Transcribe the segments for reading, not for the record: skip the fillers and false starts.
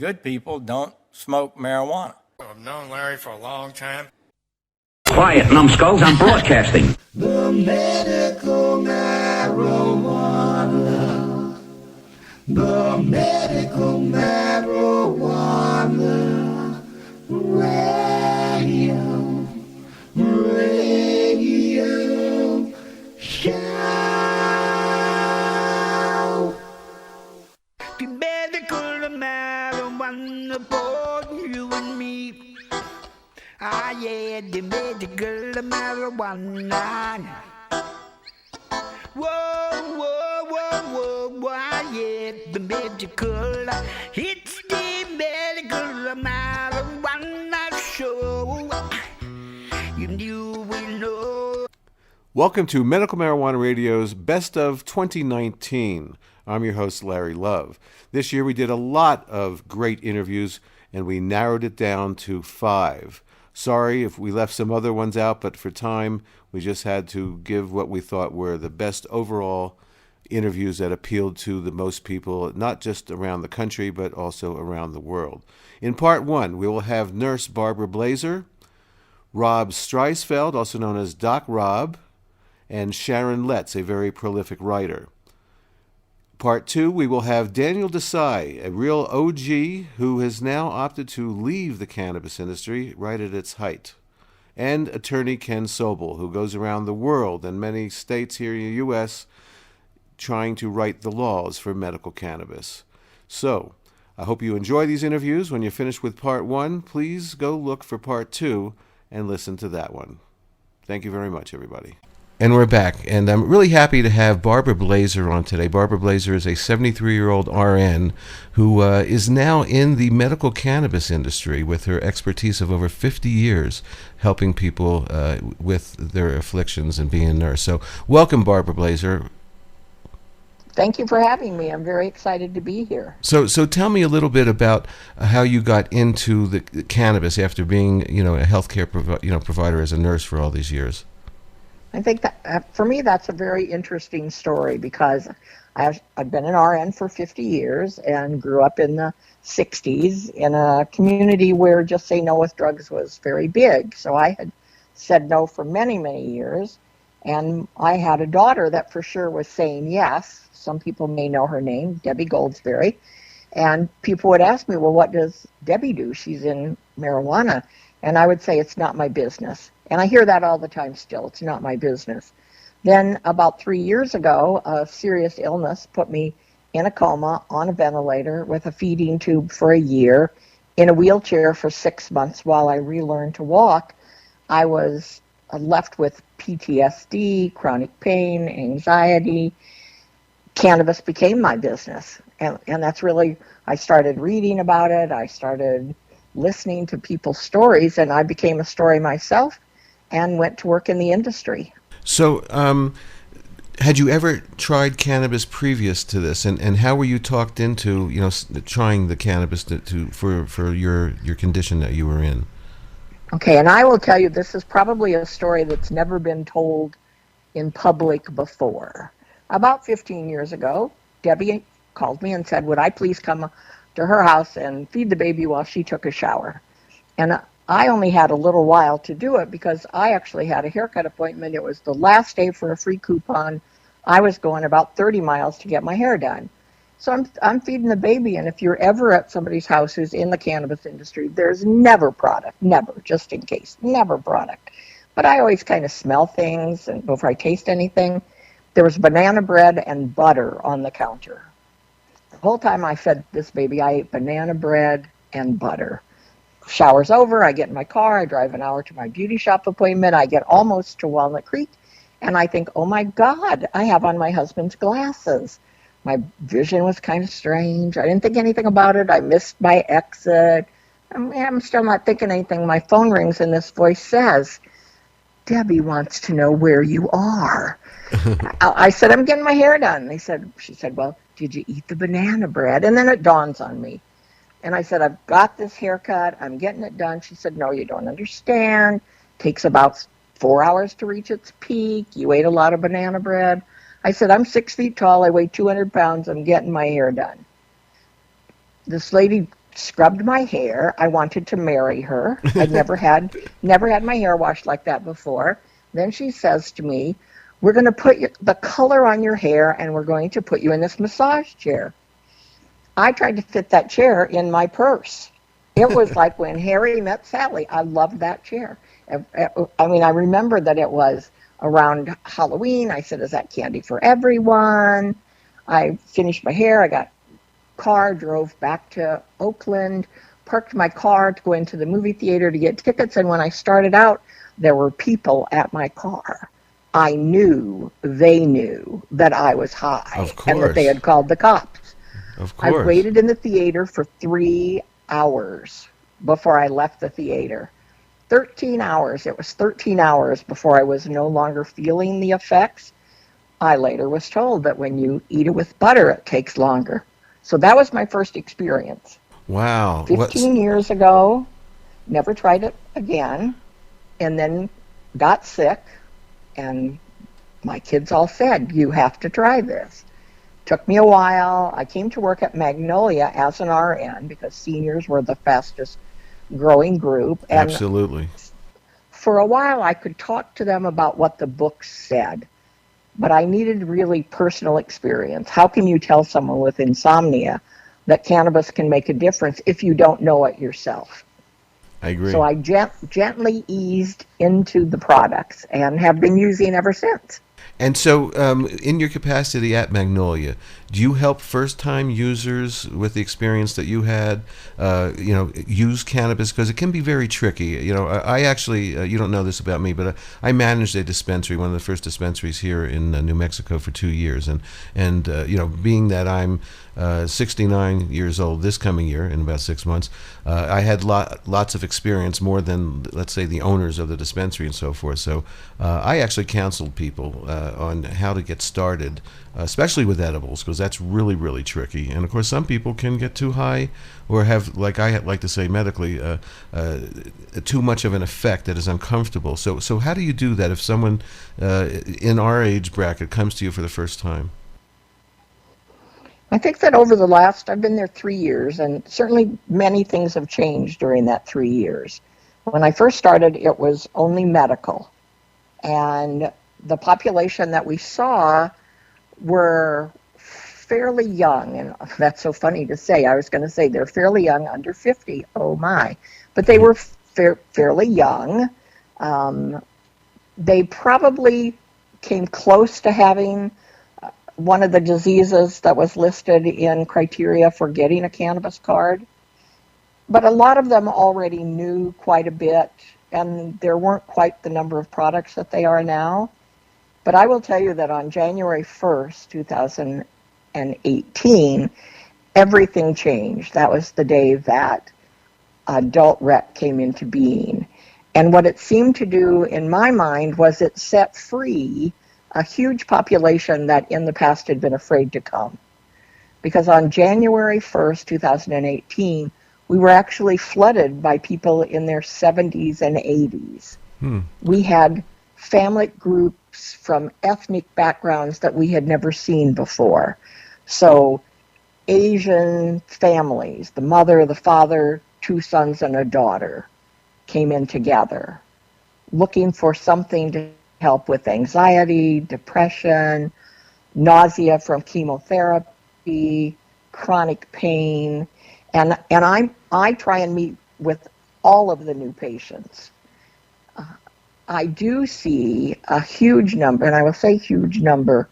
good people don't smoke marijuana. I've known Larry for a long time. Quiet, numbskulls, I'm broadcasting. The medical marijuana. The medical marijuana. Radio show. The medical marijuana for you and me. Ah, yeah, the medical marijuana. Whoa, whoa, whoa, whoa, ah, yeah, the medical. It's the medical marijuana show. You will know. Welcome to Medical Marijuana Radio's Best of 2019. I'm your host, Larry Love. This year we did a lot of great interviews, and we narrowed it down to 5. Sorry if we left some other ones out, but for time, we just had to give what we thought were the best overall interviews that appealed to the most people, not just around the country, but also around the world. In part 1, we will have nurse Barbara Blaser, Rob Streisfeld, also known as Doc Rob, and Sharon, a very prolific writer. Part 2, we will have Daniel Desai, a real OG who has now opted to leave the cannabis industry right at its height, and attorney Ken Sobel, who goes around the world and many states here in the U.S. trying to write the laws for medical cannabis. So, I hope you enjoy these interviews. When you're finished with Part 1, please go look for Part 2 and listen to that one. Thank you very much, everybody. And we're back, and I'm really happy to have Barbara Blaser on today. Barbara Blaser is a 73-year-old RN who is now in the medical cannabis industry with her expertise of over 50 years helping people with their afflictions and being a nurse. So welcome, Barbara Blaser. Thank you for having me. I'm very excited to be here. So tell me a little bit about how you got into the cannabis after being, a healthcare provider as a nurse for all these years. I think that for me that's a very interesting story because I've been an RN for 50 years and grew up in the 60s in a community where just say no with drugs was very big. So I had said no for many, many years, and I had a daughter that for sure was saying yes. Some people may know her name, Debbie Goldsberry, and people would ask me, well, what does Debbie do? She's in marijuana. And I would say, it's not my business. And I hear that all the time still. It's not my business. Then about 3 years ago, a serious illness put me in a coma, on a ventilator, with a feeding tube for a year, in a wheelchair for 6 months while I relearned to walk. I was left with PTSD, chronic pain, anxiety. Cannabis became my business. And that's really, I started reading about it. I started listening to people's stories, and I became a story myself and went to work in the industry. So had you ever tried cannabis previous to this, and how were you talked into trying the cannabis for your condition that you were in? Okay, and I will tell you, this is probably a story that's never been told in public before. About 15 years ago, Debbie called me and said, would I please come to her house and feed the baby while she took a shower. And I only had a little while to do it because I actually had a haircut appointment. It was the last day for a free coupon. I was going about 30 miles to get my hair done. So I'm feeding the baby, and if you're ever at somebody's house who's in the cannabis industry, there's never product, never, just in case, never product. But I always kind of smell things and before I taste anything. There was banana bread and butter on the counter. The whole time I fed this baby, I ate banana bread and butter. Shower's over, I get in my car, I drive an hour to my beauty shop appointment, I get almost to Walnut Creek, and I think, oh my God, I have on my husband's glasses. My vision was kind of strange. I didn't think anything about it. I missed my exit. I'm still not thinking anything. My phone rings and this voice says, Debbie wants to know where you are. I said, I'm getting my hair done. She said, well, did you eat the banana bread? And then it dawns on me. And I said, I've got this haircut. I'm getting it done. She said, no, you don't understand. It takes about 4 hours to reach its peak. You ate a lot of banana bread. I said, I'm 6 feet tall. I weigh 200 pounds. I'm getting my hair done. This lady scrubbed my hair. I wanted to marry her. I'd never had my hair washed like that before. Then she says to me, we're going to put the color on your hair, and we're going to put you in this massage chair. I tried to fit that chair in my purse. It was like when Harry met Sally. I loved that chair. I mean, I remember that it was around Halloween. I said, is that candy for everyone? I finished my hair. I got a car, drove back to Oakland, parked my car to go into the movie theater to get tickets. And when I started out, there were people at my car. I knew they knew that I was high. Of course. And that they had called the cops. Of course. I waited in the theater for 3 hours before I left the theater. 13 hours. It was 13 hours before I was no longer feeling the effects. I later was told that when you eat it with butter, it takes longer. So that was my first experience. Wow. 15 years ago, never tried it again, and then got sick, and my kids all said, you have to try this. Took me a while. I came to work at Magnolia as an RN because seniors were the fastest growing group. And Absolutely. for a while, I could talk to them about what the books said, but I needed really personal experience. How can you tell someone with insomnia that cannabis can make a difference if you don't know it yourself? I agree. So I gently eased into the products and have been using ever since. And so, in your capacity at Magnolia, do you help first-time users with the experience that you had, use cannabis? Because it can be very tricky. I actually, you don't know this about me, but I managed a dispensary, one of the first dispensaries here in New Mexico for 2 years. And being that I'm 69 years old this coming year, in about 6 months, I had lots of experience, more than, let's say, the owners of the dispensary and so forth. So I actually counseled people on how to get started, especially with edibles, because that's really, really tricky. And of course, some people can get too high or have, like I like to say medically, too much of an effect that is uncomfortable. So how do you do that if someone in our age bracket comes to you for the first time? I think that I've been there 3 years, and certainly many things have changed during that 3 years. When I first started, it was only medical. And the population that we saw were fairly young, and that's so funny to say. I was going to say they're fairly young, under 50. Oh my! But they were fairly young. They probably came close to having one of the diseases that was listed in criteria for getting a cannabis card. But a lot of them already knew quite a bit, and there weren't quite the number of products that they are now. But I will tell you that on January 1st, 2018, everything changed. That was the day that adult rec came into being. And what it seemed to do in my mind was it set free a huge population that in the past had been afraid to come. Because on January 1st, 2018, we were actually flooded by people in their 70s and 80s. We had family groups from ethnic backgrounds that we had never seen before. So Asian families, the mother, the father, 2 sons and a daughter, came in together looking for something to help with anxiety, depression, nausea from chemotherapy, chronic pain, and I try and meet with all of the new patients. I do see a huge number, and I will say huge number,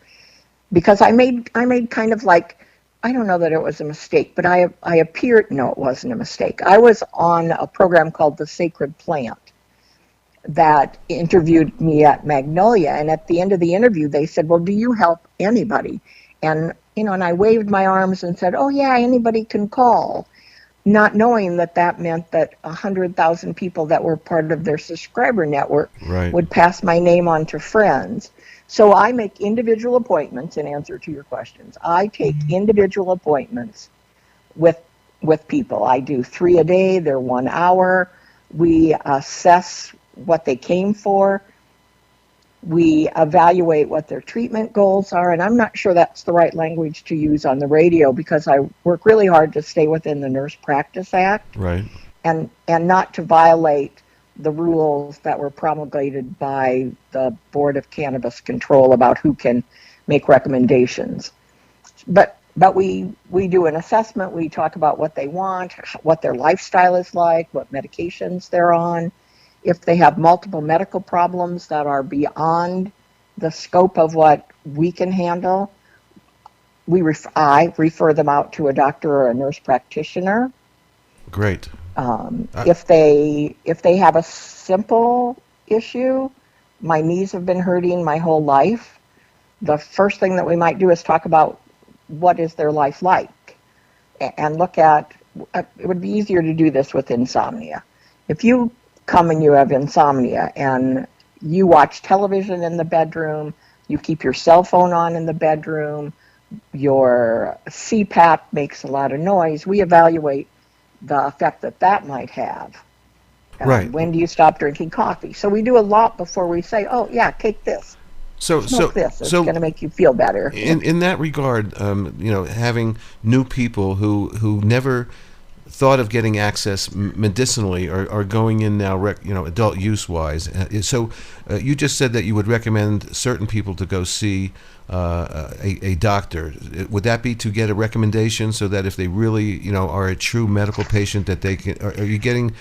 because I made kind of like, I don't know that it was a mistake, but I appeared, no, it wasn't a mistake. I was on a program called The Sacred Plant that interviewed me at Magnolia, and at the end of the interview, they said, well, do you help anybody? And, and I waved my arms and said, oh yeah, anybody can call, not knowing that meant that 100,000 people that were part of their subscriber network would pass my name on to friends. So I make individual appointments in answer to your questions. I take individual appointments with people. I do 3 a day. They're 1 hour. We assess what they came for. We evaluate what their treatment goals are, and I'm not sure that's the right language to use on the radio because I work really hard to stay within the Nurse Practice Act, Right. and not to violate the rules that were promulgated by the Board of Cannabis Control about who can make recommendations. But we do an assessment. We talk about what they want, what their lifestyle is like, what medications they're on. If they have multiple medical problems that are beyond the scope of what we can handle, I refer them out to a doctor or a nurse practitioner. Great. If they have a simple issue, my knees have been hurting my whole life, the first thing that we might do is talk about what is their life like, and look at, it would be easier to do this with insomnia. If you come and you have insomnia and you watch television in the bedroom, you keep your cell phone on in the bedroom, your CPAP makes a lot of noise, we evaluate the effect that might have. Right. When do you stop drinking coffee? So we do a lot before we say, oh yeah, take this. Smoke this. It's going to make you feel better. In that regard, having new people who never thought of getting access medicinally are going in now, adult use wise. So you just said that you would recommend certain people to go see a doctor. Would that be to get a recommendation so that if they really, are a true medical patient, that they can? Are you getting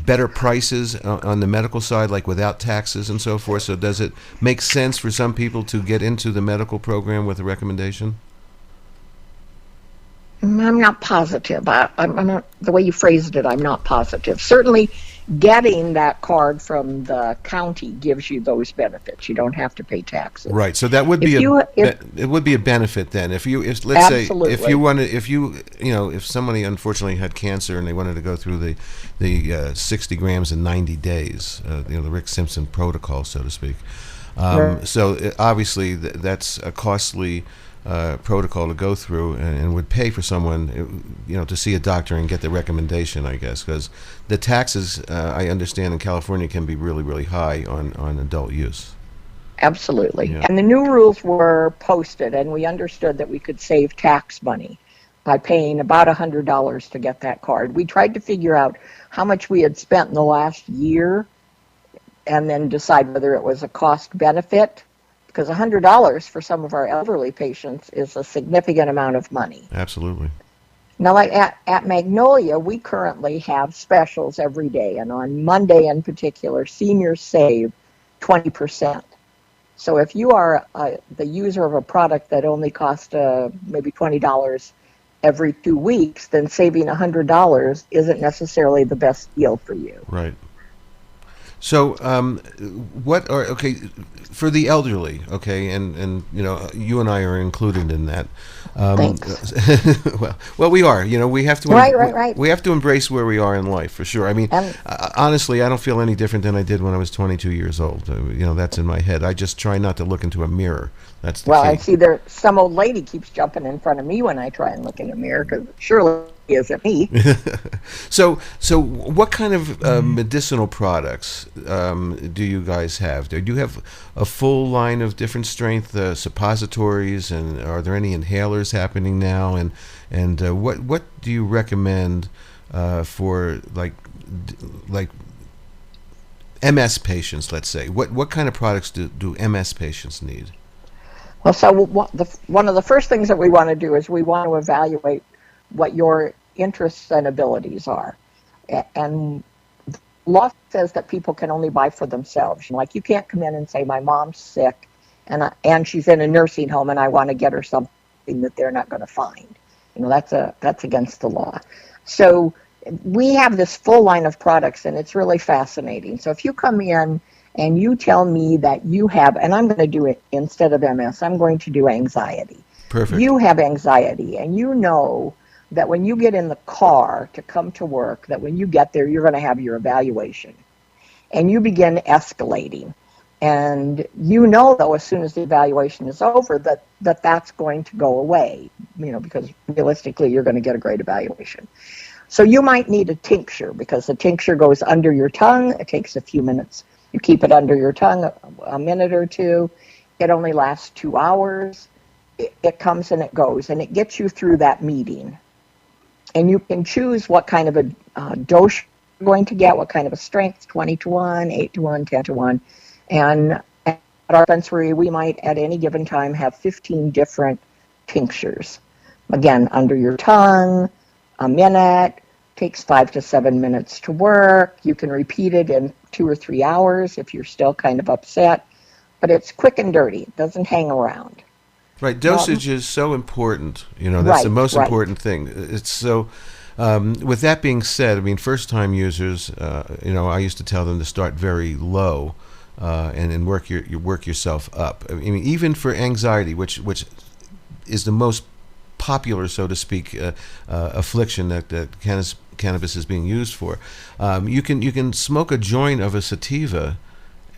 better prices on the medical side, like without taxes and so forth? So does it make sense for some people to get into the medical program with a recommendation? I'm not positive. I'm not, the way you phrased it, I'm not positive. Certainly, getting that card from the county gives you those benefits. You don't have to pay taxes. Right. So that would be it would be a benefit then. If somebody unfortunately had cancer and they wanted to go through the 60 grams in 90 days, the Rick Simpson protocol, so to speak. Right. So obviously that's a costly protocol to go through, and would pay for someone, to see a doctor and get the recommendation, I guess, because the taxes, I understand, in California can be really, really high on adult use. Absolutely. Yeah. And the new rules were posted, and we understood that we could save tax money by paying about $100 to get that card. We tried to figure out how much we had spent in the last year and then decide whether it was a cost benefit, because $100 for some of our elderly patients is a significant amount of money. Absolutely. Now, like at Magnolia, we currently have specials every day, and on Monday in particular, seniors save 20%. So if you are the user of a product that only costs maybe $20 every 2 weeks, then saving $100 isn't necessarily the best deal for you. Right. So, for the elderly, and you and I are included in that. Thanks. well, we are. We have to. Right. We have to embrace where we are in life, for sure. I mean, honestly, I don't feel any different than I did when I was 22 years old. That's in my head. I just try not to look into a mirror. That's the key. I see some old lady keeps jumping in front of me when I try and look in the mirror, because surely it isn't me. So what kind of medicinal products do you guys have? Do you have a full line of different strength suppositories, and are there any inhalers happening now? And what do you recommend for like MS patients? Let's say what kind of products do MS patients need? Well, so one of the first things that we want to do is we want to evaluate what your interests and abilities are. And law says that people can only buy for themselves. Like, you can't come in and say, my mom's sick and she's in a nursing home and I want to get her something that they're not going to find. That's against the law. So we have this full line of products, and it's really fascinating. So if you come in and you tell me that you have, and I'm going to do it instead of MS, I'm going to do anxiety. Perfect. You have anxiety, and you know that when you get in the car to come to work, that when you get there, you're going to have your evaluation. And you begin escalating. And though, as soon as the evaluation is over, that's going to go away, because realistically, you're going to get a great evaluation. So you might need a tincture, because the tincture goes under your tongue. It takes a few minutes You keep it under your tongue a minute or two. It only lasts 2 hours. It comes and it goes, and it gets you through that meeting. And you can choose what kind of a dose you're going to get, what kind of a strength, 20-1, 8-1, 10-1. And at our dispensary, we might at any given time have 15 different tinctures. Again, under your tongue, a minute, takes 5 to 7 minutes to work. You can repeat it in 2 or 3 hours if you're still kind of upset. But it's quick and dirty. It doesn't hang around. Right, dosage is so important. That's the most important thing. It's so. With that being said, I mean, first-time users, I used to tell them to start very low, and work yourself up. I mean, even for anxiety, which is the most popular, so to speak, affliction that cannabis is being used for. You can smoke a joint of a sativa.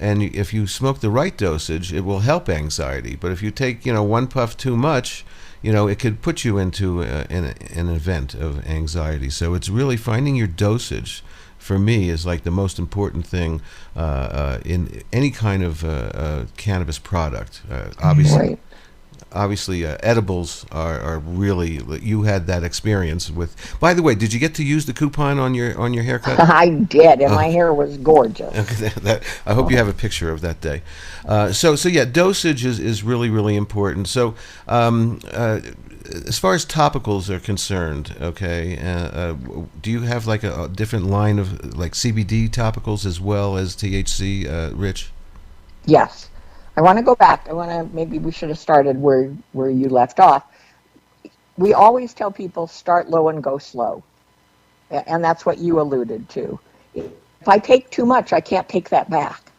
And if you smoke the right dosage, it will help anxiety. But if you take, one puff too much, it could put you into an event of anxiety. So it's really finding your dosage, for me, is like the most important thing in any kind of cannabis product. Obviously, edibles are really. You had that experience with. By the way, did you get to use the coupon on your haircut? I did, and my hair was gorgeous. I hope you have a picture of that day. So yeah, dosage is really, really important. So as far as topicals are concerned, okay, do you have like a different line of like CBD topicals as well as THC, Rich? Yes. I want to go back. Maybe we should have started where you left off. We always tell people start low and go slow. And that's what you alluded to. If I take too much, I can't take that back.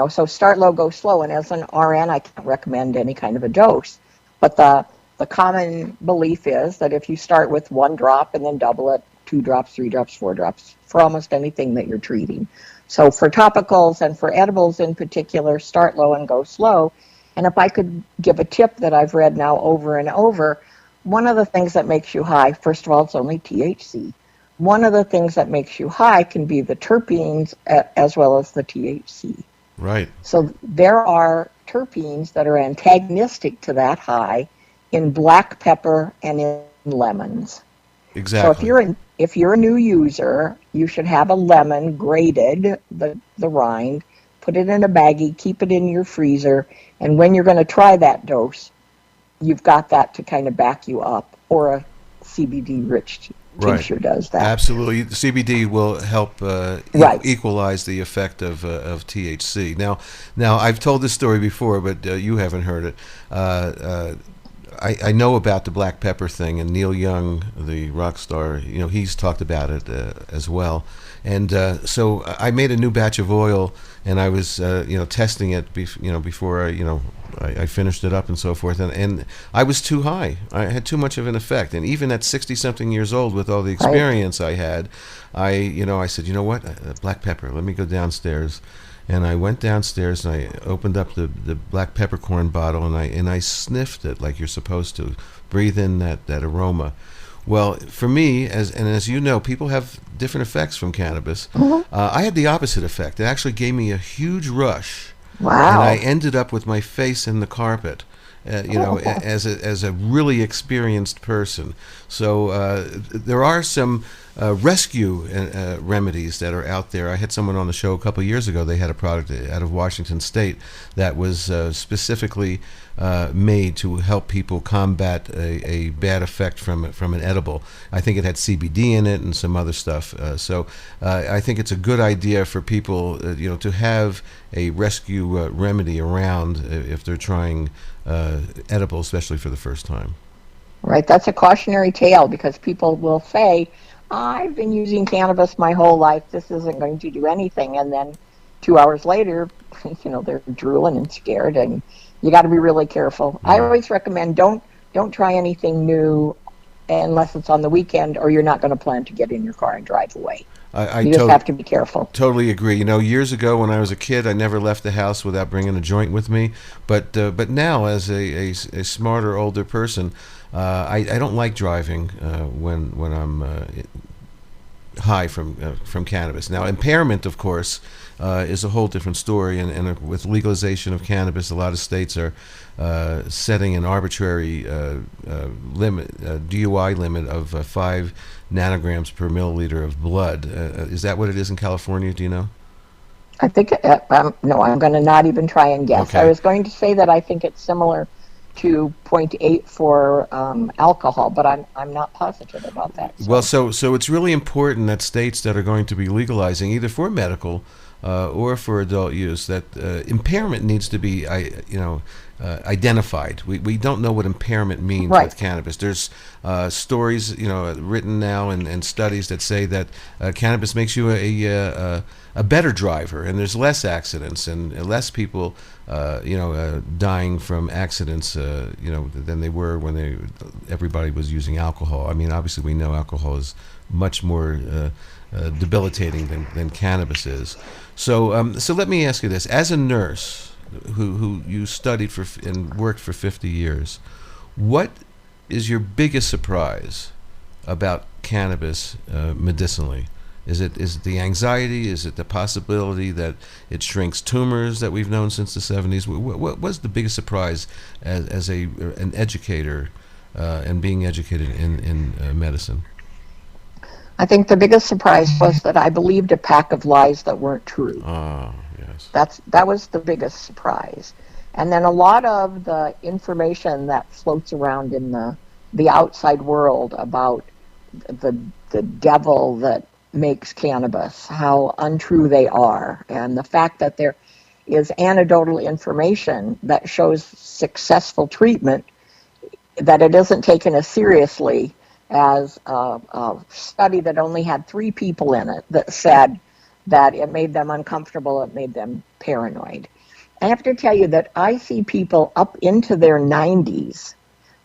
So start low, go slow. And as an RN, I can't recommend any kind of a dose. But the common belief is that if you start with 1 drop and then double it, 2 drops, 3 drops, 4 drops, for almost anything that you're treating. So for topicals and for edibles in particular, start low and go slow. And if I could give a tip that I've read now over and over, one of the things that makes you high, first of all, it's only THC. One of the things that makes you high can be the terpenes as well as the THC. Right. So there are terpenes that are antagonistic to that high in black pepper and in lemons. Exactly. So if you're a new user, you should have a lemon grated, the rind, put it in a baggie, keep it in your freezer, and when you're going to try that dose, you've got that to kind of back you up. Or a CBD-rich tincture does that. Absolutely. The CBD will help equalize the effect of THC. Now I've told this story before, but you haven't heard it. I know about the black pepper thing, and Neil Young, the rock star, he's talked about it as well. And so I made a new batch of oil, and I was testing it before I finished it up and so forth, and I was too high. I had too much of an effect, and even at 60-something years old, with all the experience I had, I said, what, black pepper, let me go downstairs. And I went downstairs and I opened up the black peppercorn bottle and I sniffed it like you're supposed to. Breathe in that aroma. Well, for me, as you know, people have different effects from cannabis. Mm-hmm. I had the opposite effect. It actually gave me a huge rush. Wow. And I ended up with my face in the carpet. As a really experienced person. So there are some rescue remedies that are out there. I had someone on the show a couple of years ago. They had a product out of Washington State that was specifically made to help people combat a bad effect from an edible. I think it had CBD in it and some other stuff. So I think it's a good idea for people, to have a rescue remedy around if they're trying edible, especially for the first time. Right, that's a cautionary tale, because people will say, I've been using cannabis my whole life, this isn't going to do anything, and then 2 hours later, they're drooling and scared, and you got to be really careful. Yeah. I always recommend don't try anything new unless it's on the weekend, or you're not going to plan to get in your car and drive away. You just have to be careful. Totally agree. Years ago when I was a kid, I never left the house without bringing a joint with me. But now, as a smarter, older person, I don't like driving when I'm high from cannabis. Now, impairment, of course, is a whole different story, and with legalization of cannabis, a lot of states are setting an arbitrary limit, DUI limit of 5 nanograms per milliliter of blood. Is that what it is in California? Do you know? I think, no, I'm going to not even try and guess. Okay. I was going to say that I think it's similar to 0.8 for alcohol, but I'm not positive about that. Well, so it's really important that states that are going to be legalizing, either for medical or for adult use, that impairment needs to be, identified. We don't know what impairment means Right. with cannabis. There's stories, written now and studies that say that cannabis makes you a better driver, and there's less accidents and less people, dying from accidents, than they were when everybody was using alcohol. I mean, obviously we know alcohol is much more debilitating than cannabis is. So let me ask you this: as a nurse who you studied for and worked for 50 years, what is your biggest surprise about cannabis medicinally? Is it the anxiety? Is it the possibility that it shrinks tumors that we've known since the 70s? What was the biggest surprise as an educator and being educated in medicine? I think the biggest surprise was that I believed a pack of lies that weren't true. Ah, yes. That was the biggest surprise. And then a lot of the information that floats around in the outside world about the devil that makes cannabis, how untrue they are, and the fact that there is anecdotal information that shows successful treatment, that it isn't taken as seriously as a study that only had 3 people in it that said that it made them uncomfortable, it made them paranoid. I have to tell you that I see people up into their 90s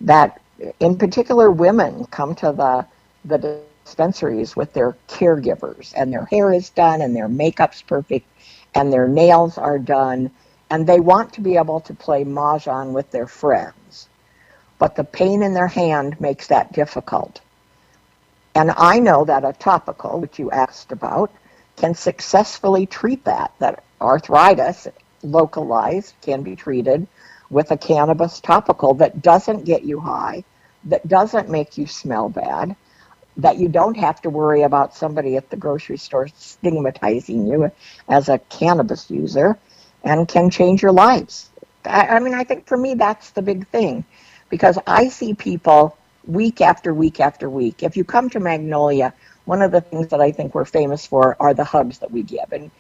that, in particular women, come to the dispensaries with their caregivers, and their hair is done and their makeup's perfect and their nails are done, and they want to be able to play mahjong with their friends, but the pain in their hand makes that difficult. And I know that a topical, which you asked about, can successfully treat that arthritis, localized, can be treated with a cannabis topical that doesn't get you high, that doesn't make you smell bad, that you don't have to worry about somebody at the grocery store stigmatizing you as a cannabis user, and can change your lives. I mean, I think for me that's the big thing, because I see people week after week after week. If you come to Magnolia, one of the things that I think we're famous for are the hugs that we give. And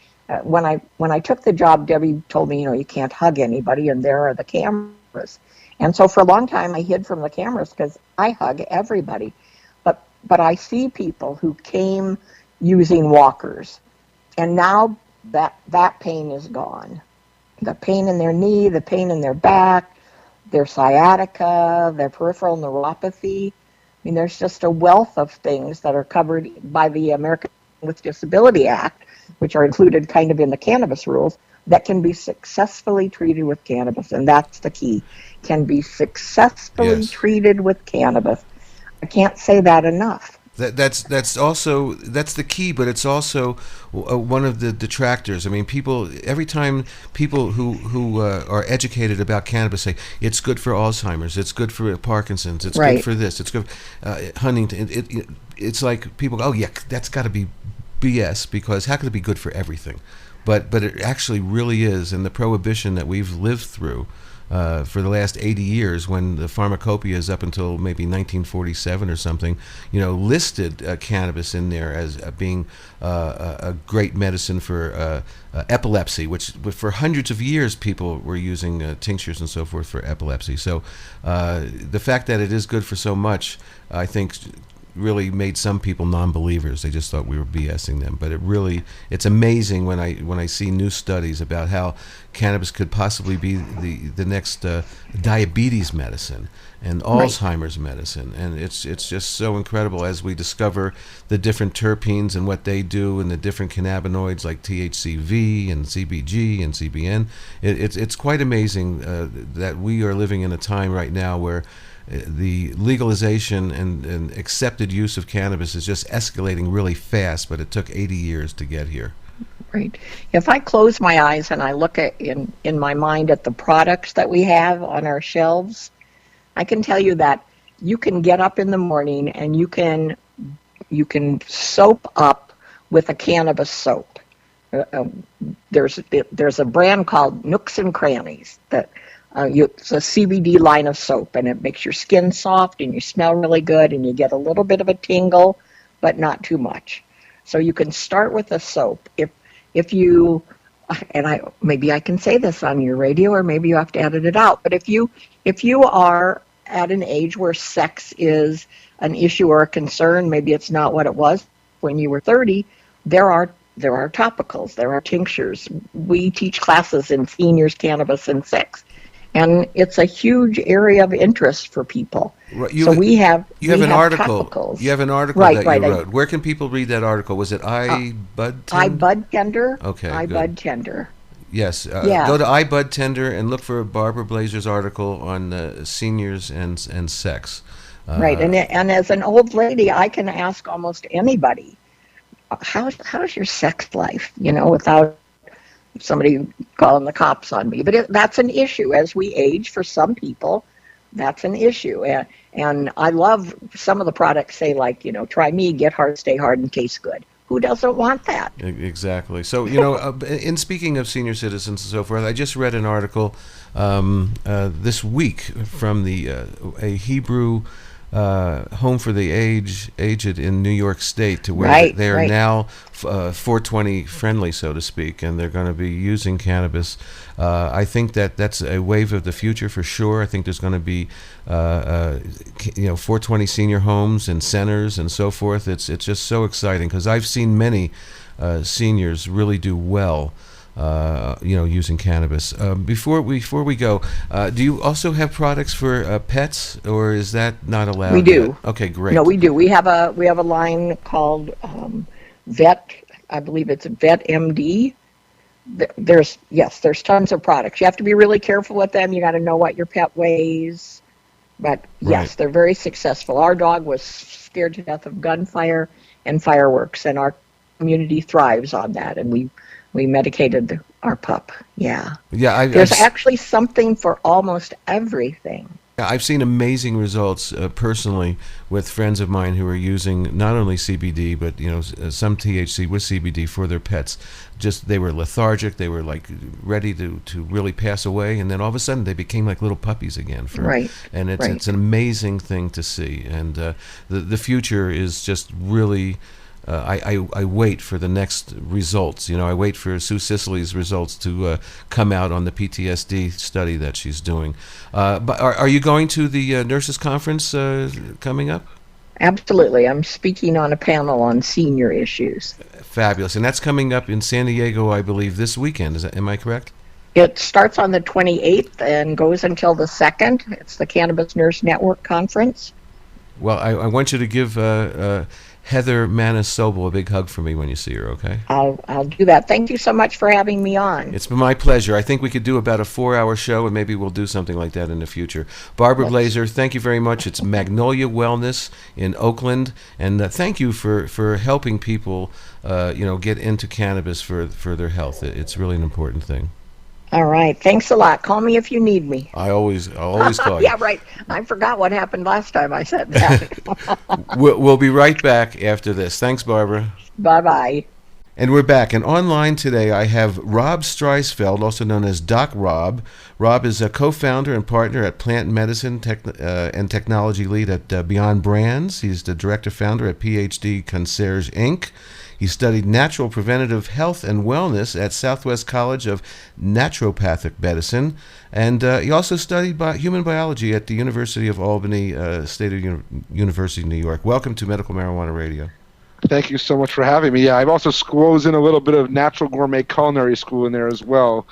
when I took the job, Debbie told me, you can't hug anybody, and there are the cameras. And so for a long time I hid from the cameras because I hug everybody. But I see people who came using walkers, and now that pain is gone. The pain in their knee, the pain in their back, their sciatica, their peripheral neuropathy. I mean, there's just a wealth of things that are covered by the American with Disability Act, which are included kind of in the cannabis rules, that can be successfully treated with cannabis. And that's the key. Can be successfully treated with cannabis. I can't say that enough. That's the key, but it's also one of the detractors. I mean, every time people who are educated about cannabis say it's good for Alzheimer's, it's good for Parkinson's, it's good for this, it's good Huntington. It's like people go, oh yeah, that's got to be BS, because how could it be good for everything? But it actually really is, and the prohibition that we've lived through for the last 80 years, when the pharmacopoeia is up until maybe 1947 or something, listed cannabis in there as being a great medicine for epilepsy, which for hundreds of years people were using tinctures and so forth for epilepsy. So the fact that it is good for so much, I think, really made some people non-believers. They just thought we were BSing them. But it's amazing when I see new studies about how cannabis could possibly be the next diabetes medicine and Alzheimer's medicine, and it's just so incredible as we discover the different terpenes and what they do, and the different cannabinoids like THCV and CBG and CBN. It's quite amazing that we are living in a time right now where the legalization and accepted use of cannabis is just escalating really fast, but it took 80 years to get here. Right. If I close my eyes and I look at in my mind at the products that we have on our shelves, I can tell you that you can get up in the morning and you can soap up with a cannabis soap. There's a brand called Nooks and Crannies that it's a CBD line of soap, and it makes your skin soft and you smell really good and you get a little bit of a tingle, but not too much. So you can start with a soap. If you, and maybe I can say this on your radio, or maybe you have to edit it out, but if you are at an age where sex is an issue or a concern, maybe it's not what it was when you were 30, there are topicals, there are tinctures. We teach classes in seniors, cannabis, and sex, and it's a huge area of interest for people. Right. We have an article. topicals. You have an article Right, that right. you wrote. Where can people read that article? Was it iBud Tender? iBud Tender. Okay, iBud good. Tender. Yes. Yeah. Go to iBud Tender and look for Barbara Blaser's article on seniors and sex. Right, and as an old lady, I can ask almost anybody, how's your sex life? Without somebody calling the cops on me. But that's an issue as we age. For some people, that's an issue. And I love some of the products say, like, try me, get hard, stay hard, and taste good. Who doesn't want that? Exactly. So, in speaking of senior citizens and so forth, I just read an article this week from a Hebrew home for the aged in New York State, to where they are now 420 friendly, so to speak, and they're going to be using cannabis. I think that's a wave of the future for sure. I think there's going to be 420 senior homes and centers and so forth. It's just so exciting, because I've seen many seniors really do well using cannabis. Before we go, do you also have products for pets, or is that not allowed? We do. Yet? Okay, great. No, we do. We have a line called Vet. I believe it's Vet MD. There's tons of products. You have to be really careful with them. You got to know what your pet weighs. But yes, they're very successful. Our dog was scared to death of gunfire and fireworks, and our community thrives on that. And we medicated our pup. Yeah. Yeah. There's actually something for almost everything. I've seen amazing results personally with friends of mine who are using not only CBD, but some THC with CBD for their pets. Just they were lethargic, they were like ready to really pass away, and then all of a sudden they became like little puppies again. And it's an amazing thing to see, and the future is just really. I wait for the next results. I wait for Sue Sicily's results to come out on the PTSD study that she's doing. But are you going to the nurses' conference coming up? Absolutely. I'm speaking on a panel on senior issues. Fabulous. And that's coming up in San Diego, I believe, this weekend. Am I correct? It starts on the 28th and goes until the 2nd. It's the Cannabis Nurse Network Conference. Well, I want you to give Heather Manis-Sobel a big hug for me when you see her, okay? I'll do that. Thank you so much for having me on. It's been my pleasure. I think we could do about a 4-hour show, and maybe we'll do something like that in the future. Barbara Blaser, thank you very much. It's Magnolia Wellness in Oakland, and thank you for helping people get into cannabis for their health. It's really an important thing. All right. Thanks a lot. Call me if you need me. I'll always call you. Yeah, right. I forgot what happened last time I said that. We'll be right back after this. Thanks, Barbara. Bye-bye. And we're back. And online today, I have Rob Streisfeld, also known as Doc Rob. Rob is a co-founder and partner at Plant Medicine and Technology Lead at Beyond Brands. He's the director-founder at PhD Concierge, Inc. He studied natural preventative health and wellness at Southwest College of Naturopathic Medicine, and he also studied human biology at the University of Albany, State of University, New York. Welcome to Medical Marijuana Radio. Thank you so much for having me. Yeah, I've also squozen a little bit of natural gourmet culinary school in there as well.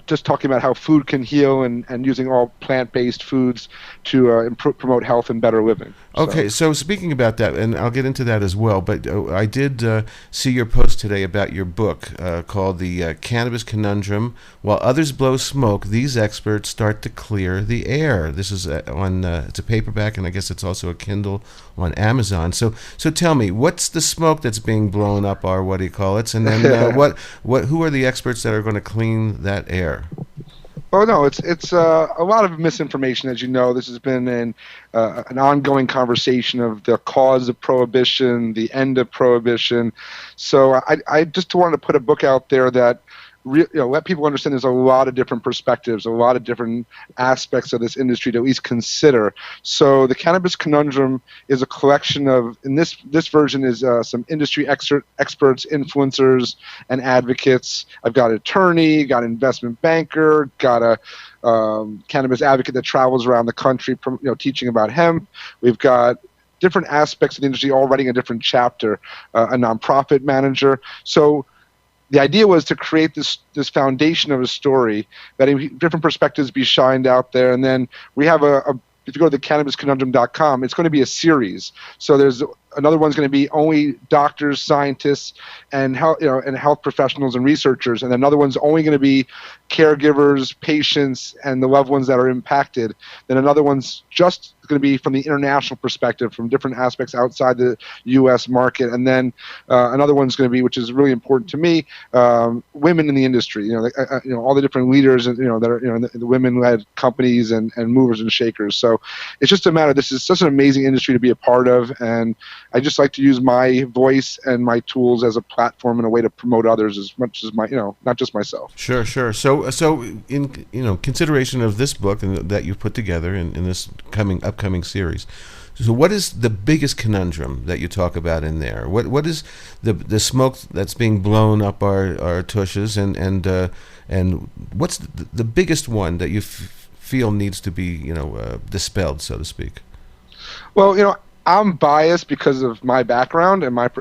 just talking about how food can heal and using all plant-based foods to promote health and better living. Okay, so speaking about that, and I'll get into that as well, but I did see your post today about your book called The Cannabis Conundrum. While others blow smoke, these experts start to clear the air. This is it's a paperback, and I guess it's also a Kindle on Amazon. So tell me, what's the smoke that's being blown up, or what do you call it? And then who are the experts that are going to clean that air? Oh no, it's a lot of misinformation, as you know. This has been an ongoing conversation of the cause of prohibition, the end of prohibition. So I just wanted to put a book out there that let people understand there's a lot of different perspectives, a lot of different aspects of this industry to at least consider. So the Cannabis Conundrum is a collection of, in this version is some industry experts, influencers, and advocates. I've got an attorney, got an investment banker, got a cannabis advocate that travels around the country, teaching about hemp. We've got different aspects of the industry all writing a different chapter, a nonprofit manager. So the idea was to create this foundation of a story, that different perspectives be shined out there. And then we have if you go to thecannabisconundrum.com, it's going to be a series. So there's another one's going to be only doctors, scientists, and health professionals and researchers. And another one's only going to be caregivers, patients, and the loved ones that are impacted. Then another one's just going to be from the international perspective, from different aspects outside the U.S. market. And then another one's going to be, which is really important to me, women in the industry. All the different leaders, that are the women-led companies and movers and shakers. So it's just a matter. This is such an amazing industry to be a part of, and I just like to use my voice and my tools as a platform and a way to promote others as much as not just myself. Sure. So in consideration of this book that you put together in this upcoming series, so what is the biggest conundrum that you talk about in there? What is the smoke that's being blown up our tushes, and what's the biggest one that you feel needs to be dispelled, so to speak? Well, I'm biased because of my background and my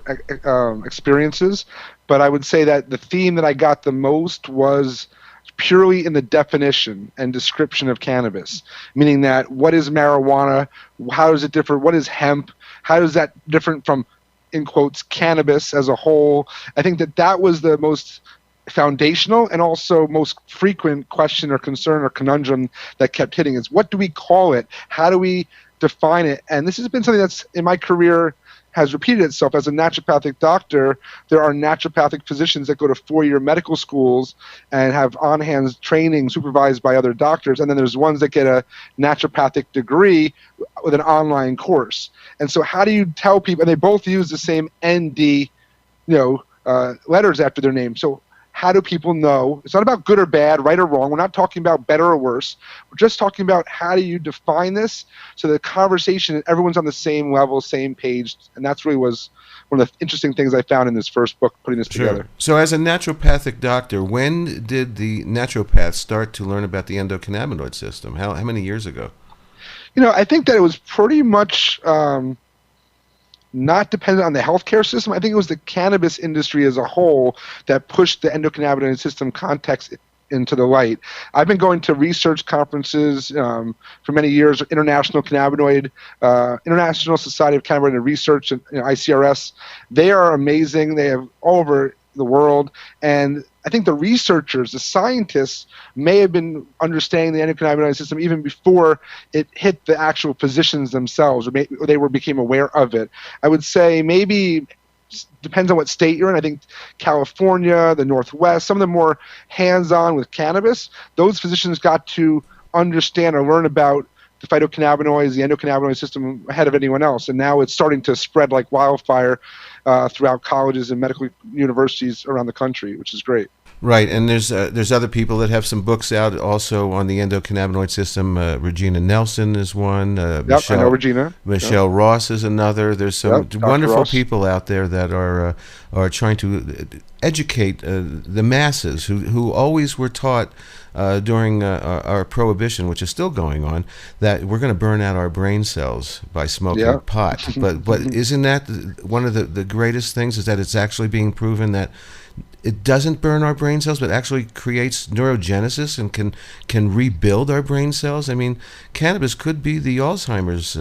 experiences, but I would say that the theme that I got the most was purely in the definition and description of cannabis, meaning that what is marijuana, how does it differ, what is hemp, how is that different from, in quotes, cannabis as a whole. I think that was the most foundational and also most frequent question or concern or conundrum that kept hitting is, what do we call it? How do we define it? And this has been something that's in my career has repeated itself. As a naturopathic doctor, there are naturopathic physicians that go to 4-year medical schools and have on-hand training supervised by other doctors, and then there's ones that get a naturopathic degree with an online course. And so how do you tell people, and they both use the same ND letters after their name, so how do people know? It's not about good or bad, right or wrong. We're not talking about better or worse. We're just talking about how do you define this so the conversation, everyone's on the same level, same page. And that's really was one of the interesting things I found in this first book, putting this together. So as a naturopathic doctor, when did the naturopaths start to learn about the endocannabinoid system? How many years ago? I think that it was pretty much not dependent on the healthcare system. I think it was the cannabis industry as a whole that pushed the endocannabinoid system context into the light. I've been going to research conferences for many years, International Society of Cannabinoid Research, and ICRS. They are amazing. They have all over the world, and I think the researchers, the scientists, may have been understanding the endocannabinoid system even before it hit the actual physicians themselves, or they became aware of it. I would say maybe depends on what state you're in. I think California, the Northwest, some of the more hands-on with cannabis, those physicians got to understand or learn about the phytocannabinoids, the endocannabinoid system ahead of anyone else. And now it's starting to spread like wildfire throughout colleges and medical universities around the country, which is great. Right, and there's other people that have some books out also on the endocannabinoid system. Regina Nelson is one. I know Regina. Michelle Ross is another. There's some wonderful people out there that are trying to educate the masses who always were taught during our prohibition, which is still going on, that we're going to burn out our brain cells by smoking pot. But isn't that one of the greatest things is that it's actually being proven that it doesn't burn our brain cells, but actually creates neurogenesis and can rebuild our brain cells. I mean, cannabis could be the Alzheimer's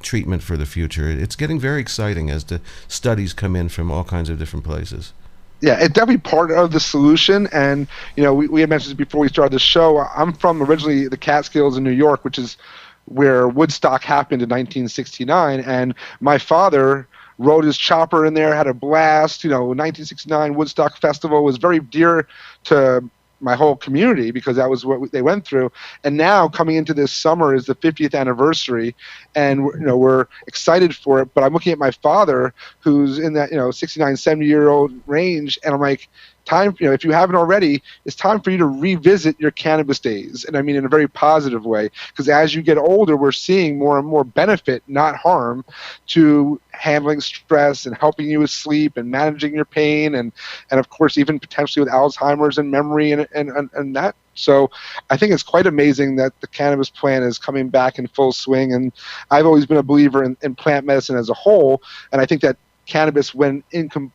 treatment for the future. It's getting very exciting as the studies come in from all kinds of different places. Yeah, it's definitely part of the solution. And, we had mentioned this before we started the show. I'm from originally the Catskills in New York, which is where Woodstock happened in 1969. And my father rode his chopper in there, had a blast. 1969 Woodstock Festival was very dear to my whole community because that was what they went through. And now coming into this summer is the 50th anniversary, and we're excited for it. But I'm looking at my father, who's in that 69, 70-year-old range, and I'm like, time, if you haven't already, it's time for you to revisit your cannabis days. And I mean in a very positive way, because as you get older, we're seeing more and more benefit, not harm, to handling stress and helping you with sleep and managing your pain, and of course even potentially with Alzheimer's and memory and that. So I think it's quite amazing that the cannabis plant is coming back in full swing. And I've always been a believer in plant medicine as a whole, and I think that cannabis, when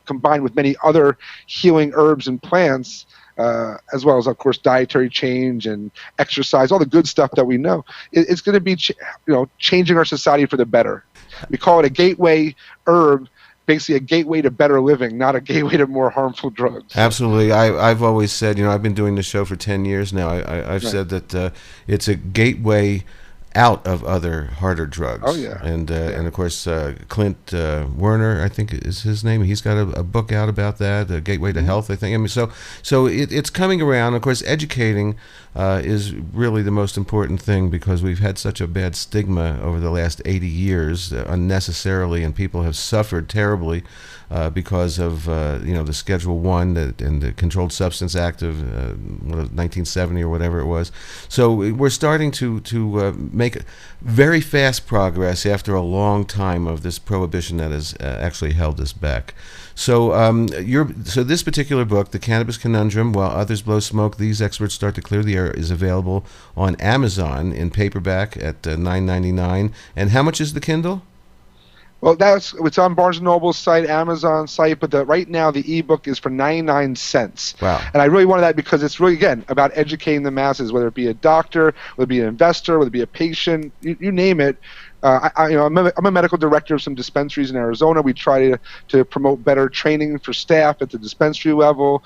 combined with many other healing herbs and plants, as well as, of course, dietary change and exercise, all the good stuff that we know, it's going to be changing our society for the better. We call it a gateway herb, basically a gateway to better living, not a gateway to more harmful drugs. Absolutely. I've always said, I've been doing this show for 10 years now. I've said that it's a gateway out of other harder drugs. Oh, yeah. And of course, Clint Werner, I think is his name. He's got a book out about that, A Gateway to Health, I think. I mean, so it's coming around. Of course, educating is really the most important thing, because we've had such a bad stigma over the last 80 years unnecessarily, and people have suffered terribly because of the Schedule I and the Controlled Substance Act of 1970 or whatever it was. So we're starting to make very fast progress after a long time of this prohibition that has actually held us back. So so this particular book, The Cannabis Conundrum, While Others Blow Smoke, These Experts Start to Clear the Air, is available on Amazon in paperback at $9.99. And how much is the Kindle? Well, it's on Barnes & Noble's site, Amazon site, but right now the ebook is for 99 cents. Wow. And I really wanted that because it's really, again, about educating the masses, whether it be a doctor, whether it be an investor, whether it be a patient, you name it. I'm a medical director of some dispensaries in Arizona. We try to promote better training for staff at the dispensary level,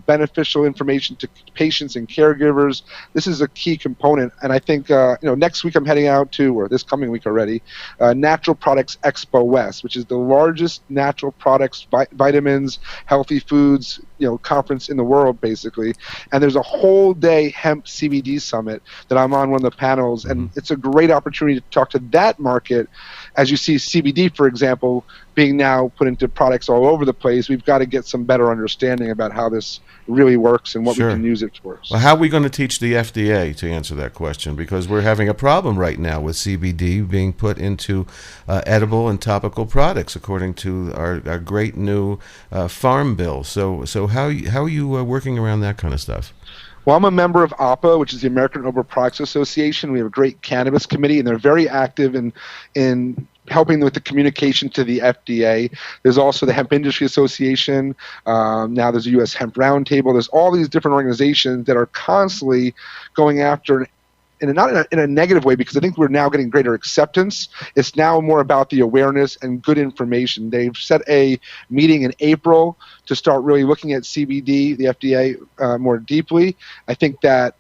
beneficial information to patients and caregivers. This is a key component, and I think next week I'm heading out to, or this coming week already, Natural Products Expo West, which is the largest natural products, vitamins, healthy foods, conference in the world, basically. And there's a whole day hemp CBD summit that I'm on one of the panels, and it's a great opportunity to talk to that market. As you see CBD, for example, being now put into products all over the place, we've got to get some better understanding about how this really works and what we can use it for. Well, how are we going to teach the FDA to answer that question? Because we're having a problem right now with CBD being put into edible and topical products, according to our great new farm bill. So how are you working around that kind of stuff? Well, I'm a member of APA, which is the American Herbal Products Association. We have a great cannabis committee, and they're very active in helping with the communication to the FDA. There's also the Hemp Industry Association. Now there's a U.S. Hemp Roundtable. There's all these different organizations that are constantly going after, not in a negative way, because I think we're now getting greater acceptance. It's now more about the awareness and good information. They've set a meeting in April to start really looking at CBD, the FDA, more deeply. I think that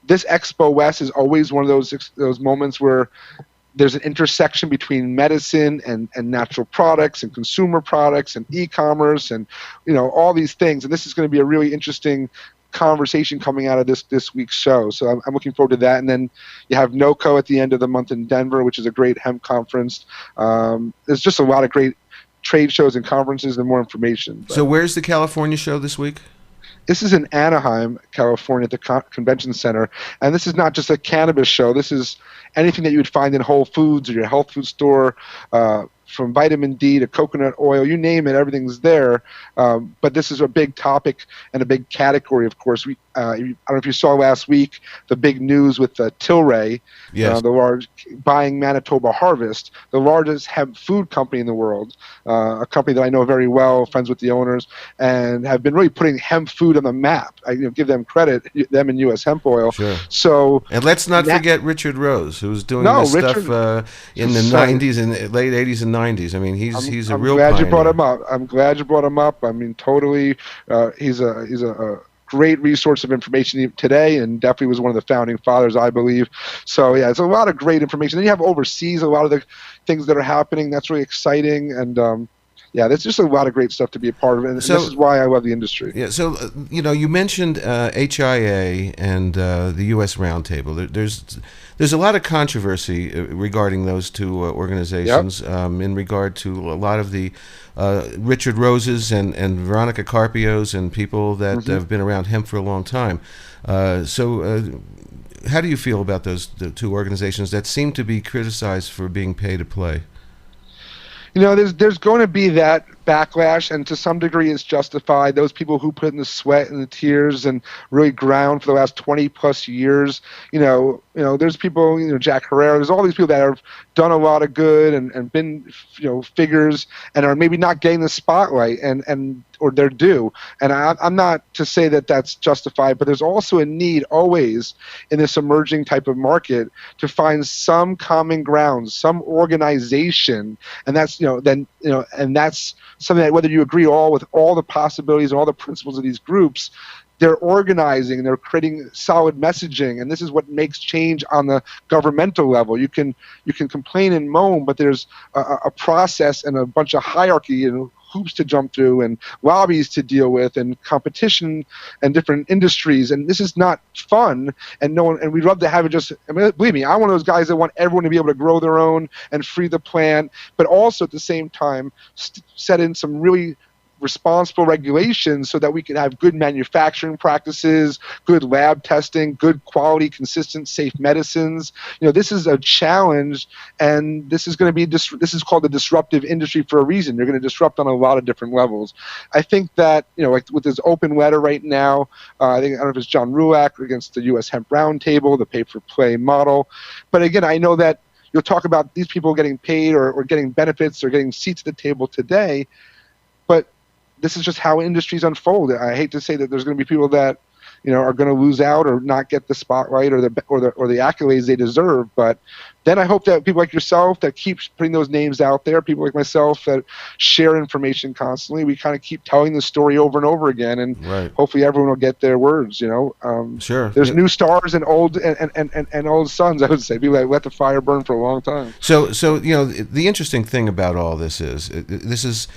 this Expo West is always one of those moments where there's an intersection between medicine and natural products and consumer products and e-commerce and all these things. And this is going to be a really interesting conversation coming out of this week's show. So I'm looking forward to that. And then you have NOCO at the end of the month in Denver, which is a great hemp conference. There's just a lot of great trade shows and conferences and more information. So where's the California show this week? This is in Anaheim, California, at the Convention Center. And this is not just a cannabis show. This is anything that you would find in Whole Foods or your health food store, from vitamin D to coconut oil, you name it, everything's there. But this is a big topic and a big category, of course. I don't know if you saw last week the big news with Tilray, Yes. the large buying Manitoba Harvest, the largest hemp food company in the world, a company that I know very well, friends with the owners, and have been really putting hemp food on the map. I give them credit, them and U.S. hemp oil. Sure. So, and let's not forget Richard Rose, who's doing No, this Richard- stuff in the 90s and late 80s and 90s. I mean, he's a real I'm glad pioneer. you brought him up. I'm glad you brought him up. I mean, totally. He's a great resource of information today, and definitely was one of the founding fathers, I believe. So yeah, it's a lot of great information. Then you have overseas a lot of the things that are happening. That's really exciting, and yeah, there's just a lot of great stuff to be a part of, and So- this is why I love the industry. Yeah, so you mentioned HIA and the U.S. Roundtable. There's a lot of controversy regarding those two organizations. In regard to a lot of the Richard Roses and Veronica Carpios and people that have been around hemp for a long time. So how do you feel about the two organizations that seem to be criticized for being pay to play? There's going to be that backlash, and to some degree it's justified. Those people who put in the sweat and the tears and really ground for the last 20 plus years, there's people, Jack Herrera, there's all these people that have done a lot of good and been, figures, and are maybe not getting the spotlight or their due. And I'm not to say that that's justified, but there's also a need always in this emerging type of market to find some common ground, some organization, and that's and that's something that whether you agree with all the possibilities and all the principles of these groups, they're organizing and they're creating solid messaging, and this is what makes change on the governmental level. You can complain and moan, but there's a process and a bunch of hierarchy and hoops to jump through and lobbies to deal with and competition and different industries, and this is not fun, and we'd love to have it just, believe me, I'm one of those guys that want everyone to be able to grow their own and free the plant, but also at the same time set in some really responsible regulations so that we can have good manufacturing practices, good lab testing, good quality, consistent, safe medicines. This is a challenge, and this is going to be this is called the disruptive industry for a reason. They're going to disrupt on a lot of different levels. I think that like with this open letter right now, I don't know if it's John Ruak against the U.S. Hemp Roundtable, the pay-for-play model, but again, I know that you'll talk about these people getting paid or getting benefits or getting seats at the table today, but this is just how industries unfold. I hate to say that there's going to be people that are going to lose out or not get the spotlight or the accolades they deserve. But then I hope that people like yourself that keep putting those names out there, people like myself that share information constantly, we kind of keep telling the story over and over again, and hopefully everyone will get their words. Sure. There's new stars and old and old sons. I would say people that let the fire burn for a long time. So the interesting thing about all this is this is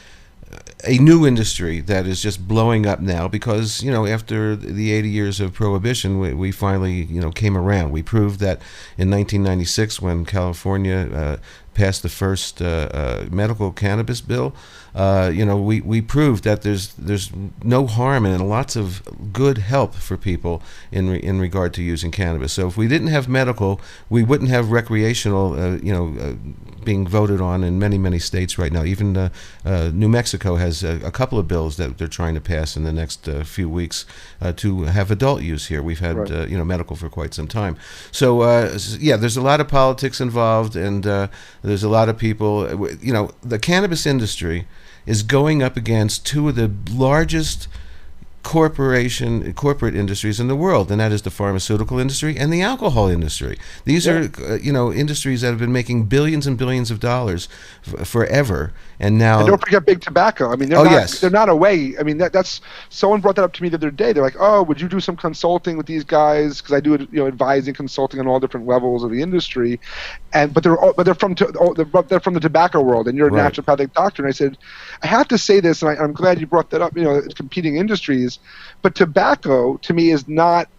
a new industry that is just blowing up now because, after the 80 years of prohibition, we finally, came around. We proved that in 1996 when California passed the first medical cannabis bill, we proved that there's no harm and lots of good help for people in regard to using cannabis. So if we didn't have medical, we wouldn't have recreational, being voted on in many, many states right now. Even New Mexico has a couple of bills that they're trying to pass in the next few weeks to have adult use here. We've had medical for quite some time. So there's a lot of politics involved, and there's a lot of people. The cannabis industry is going up against two of the largest corporate industries in the world, and that is the pharmaceutical industry and the alcohol industry. These are industries that have been making billions and billions of dollars forever, and now. And don't forget big tobacco. I mean, they're not away. I mean, that's someone brought that up to me the other day. They're like, "Oh, would you do some consulting with these guys?" Because I do advising, consulting on all different levels of the industry, but they're from the tobacco world, and you're a naturopathic doctor. And I said, I have to say this, and I'm glad you brought that up. Competing industries. But tobacco, to me, is not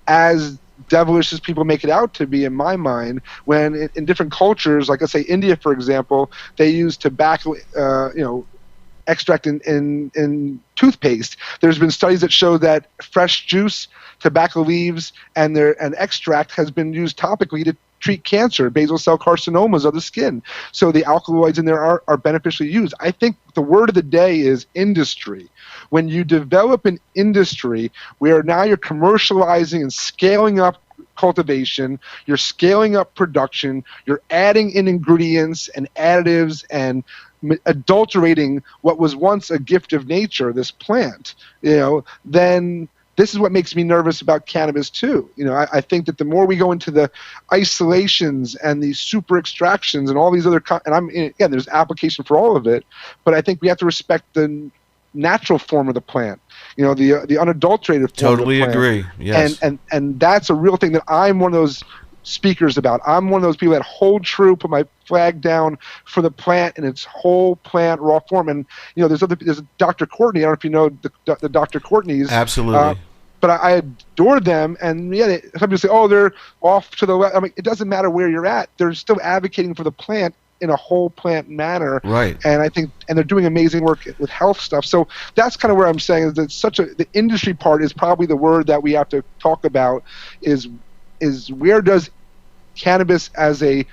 as devilish as people make it out to be in my mind. When in different cultures, like let's say India, for example, they use tobacco, extract in toothpaste. There's been studies that show that fresh juice, tobacco leaves, and extract has been used topically treat cancer, basal cell carcinomas of the skin. So the alkaloids in there are beneficially used. I think the word of the day is industry. When you develop an industry where now you're commercializing and scaling up cultivation, you're scaling up production, you're adding in ingredients and additives and adulterating what was once a gift of nature, this plant, then this is what makes me nervous about cannabis too. I think that the more we go into the isolations and the super extractions and all these other, again, there's application for all of it, but I think we have to respect the natural form of the plant, the unadulterated form Totally of the plant. agree. Yes. And that's a real thing that I'm one of those speakers about. I'm one of those people that hold true, put my flag down for the plant in its whole plant raw form. And there's Dr. Courtney. I don't know if you know the Dr. Courtneys. Absolutely. But I adore them, and some people say, "Oh, they're off to the left." I mean, it doesn't matter where you're at; they're still advocating for the plant in a whole plant manner. Right. And I think, and they're doing amazing work with health stuff. So that's kind of where I'm saying is that the industry part is probably the word that we have to talk about. Is where does cannabis as a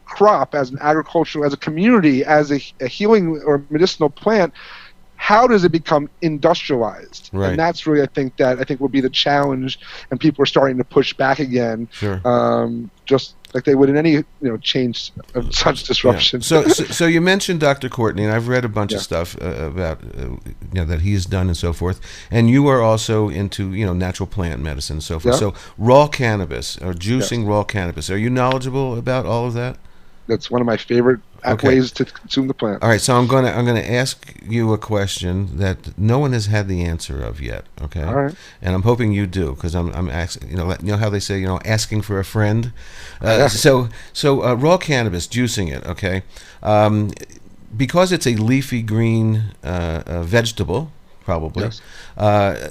crop, as an agricultural, as a community, as a healing or medicinal plant, how does it become industrialized? Right. And that's really, I think will be the challenge, and people are starting to push back again. Sure. Just like they would in any change of such disruption. Yeah. So you mentioned Dr. Courtney, and I've read a bunch of stuff about that he's done and so forth. And you are also into natural plant medicine and so forth. Yeah. So raw cannabis or juicing raw cannabis. Are you knowledgeable about all of that? That's one of my favorite ways to consume the plant. All right, so I'm gonna ask you a question that no one has had the answer of yet. Okay. All right. And I'm hoping you do, because I'm asking. You know how they say asking for a friend. So raw cannabis, juicing it. Okay. Because it's a leafy green vegetable. Probably. Yes.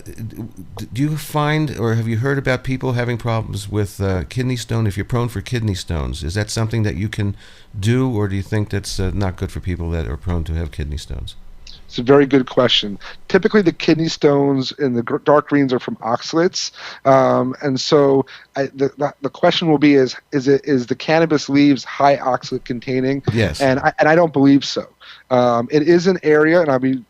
Do you find, or have you heard about people having problems with kidney stone? If you're prone for kidney stones, is that something that you can do, or do you think that's not good for people that are prone to have kidney stones? It's a very good question. Typically, the kidney stones in the dark greens are from oxalates, and so the question will be: is the cannabis leaves high oxalate containing? Yes. And I don't believe so. It is an area, and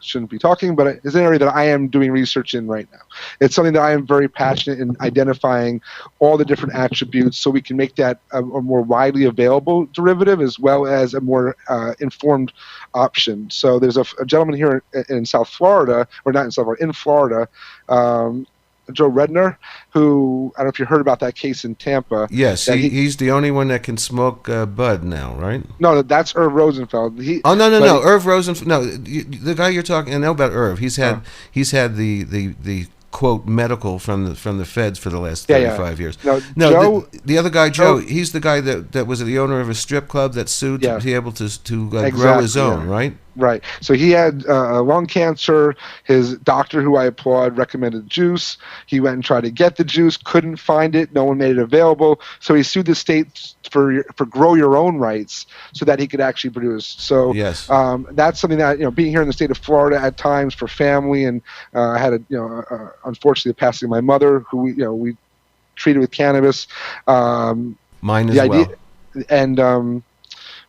shouldn't be talking, but it's an area that I am doing research in right now. It's something that I am very passionate in identifying all the different attributes so we can make that a more widely available derivative as well as a more informed option. So there's a gentleman here in South Florida, or not in South Florida, in Florida, Joe Redner, who, I don't know if you heard about that case in Tampa. Yes, he's the only one that can smoke bud now, right? No, that's Irv Rosenfeld. No. Irv Rosenfeld. No, the guy you're talking. I know about Irv. He's had the quote medical from the feds for the last 35 years. No, Joe, the other guy, Joe, he's the guy that was the owner of a strip club that sued to be able to grow his own, right? Right. So he had lung cancer. His doctor, who I applaud, recommended juice. He went and tried to get the juice, couldn't find it. No one made it available. So he sued the state for grow your own rights so that he could actually produce. So yes. That's something that, being here in the state of Florida at times for family, and I had unfortunately the passing of my mother, who we treated with cannabis. Mine as well. And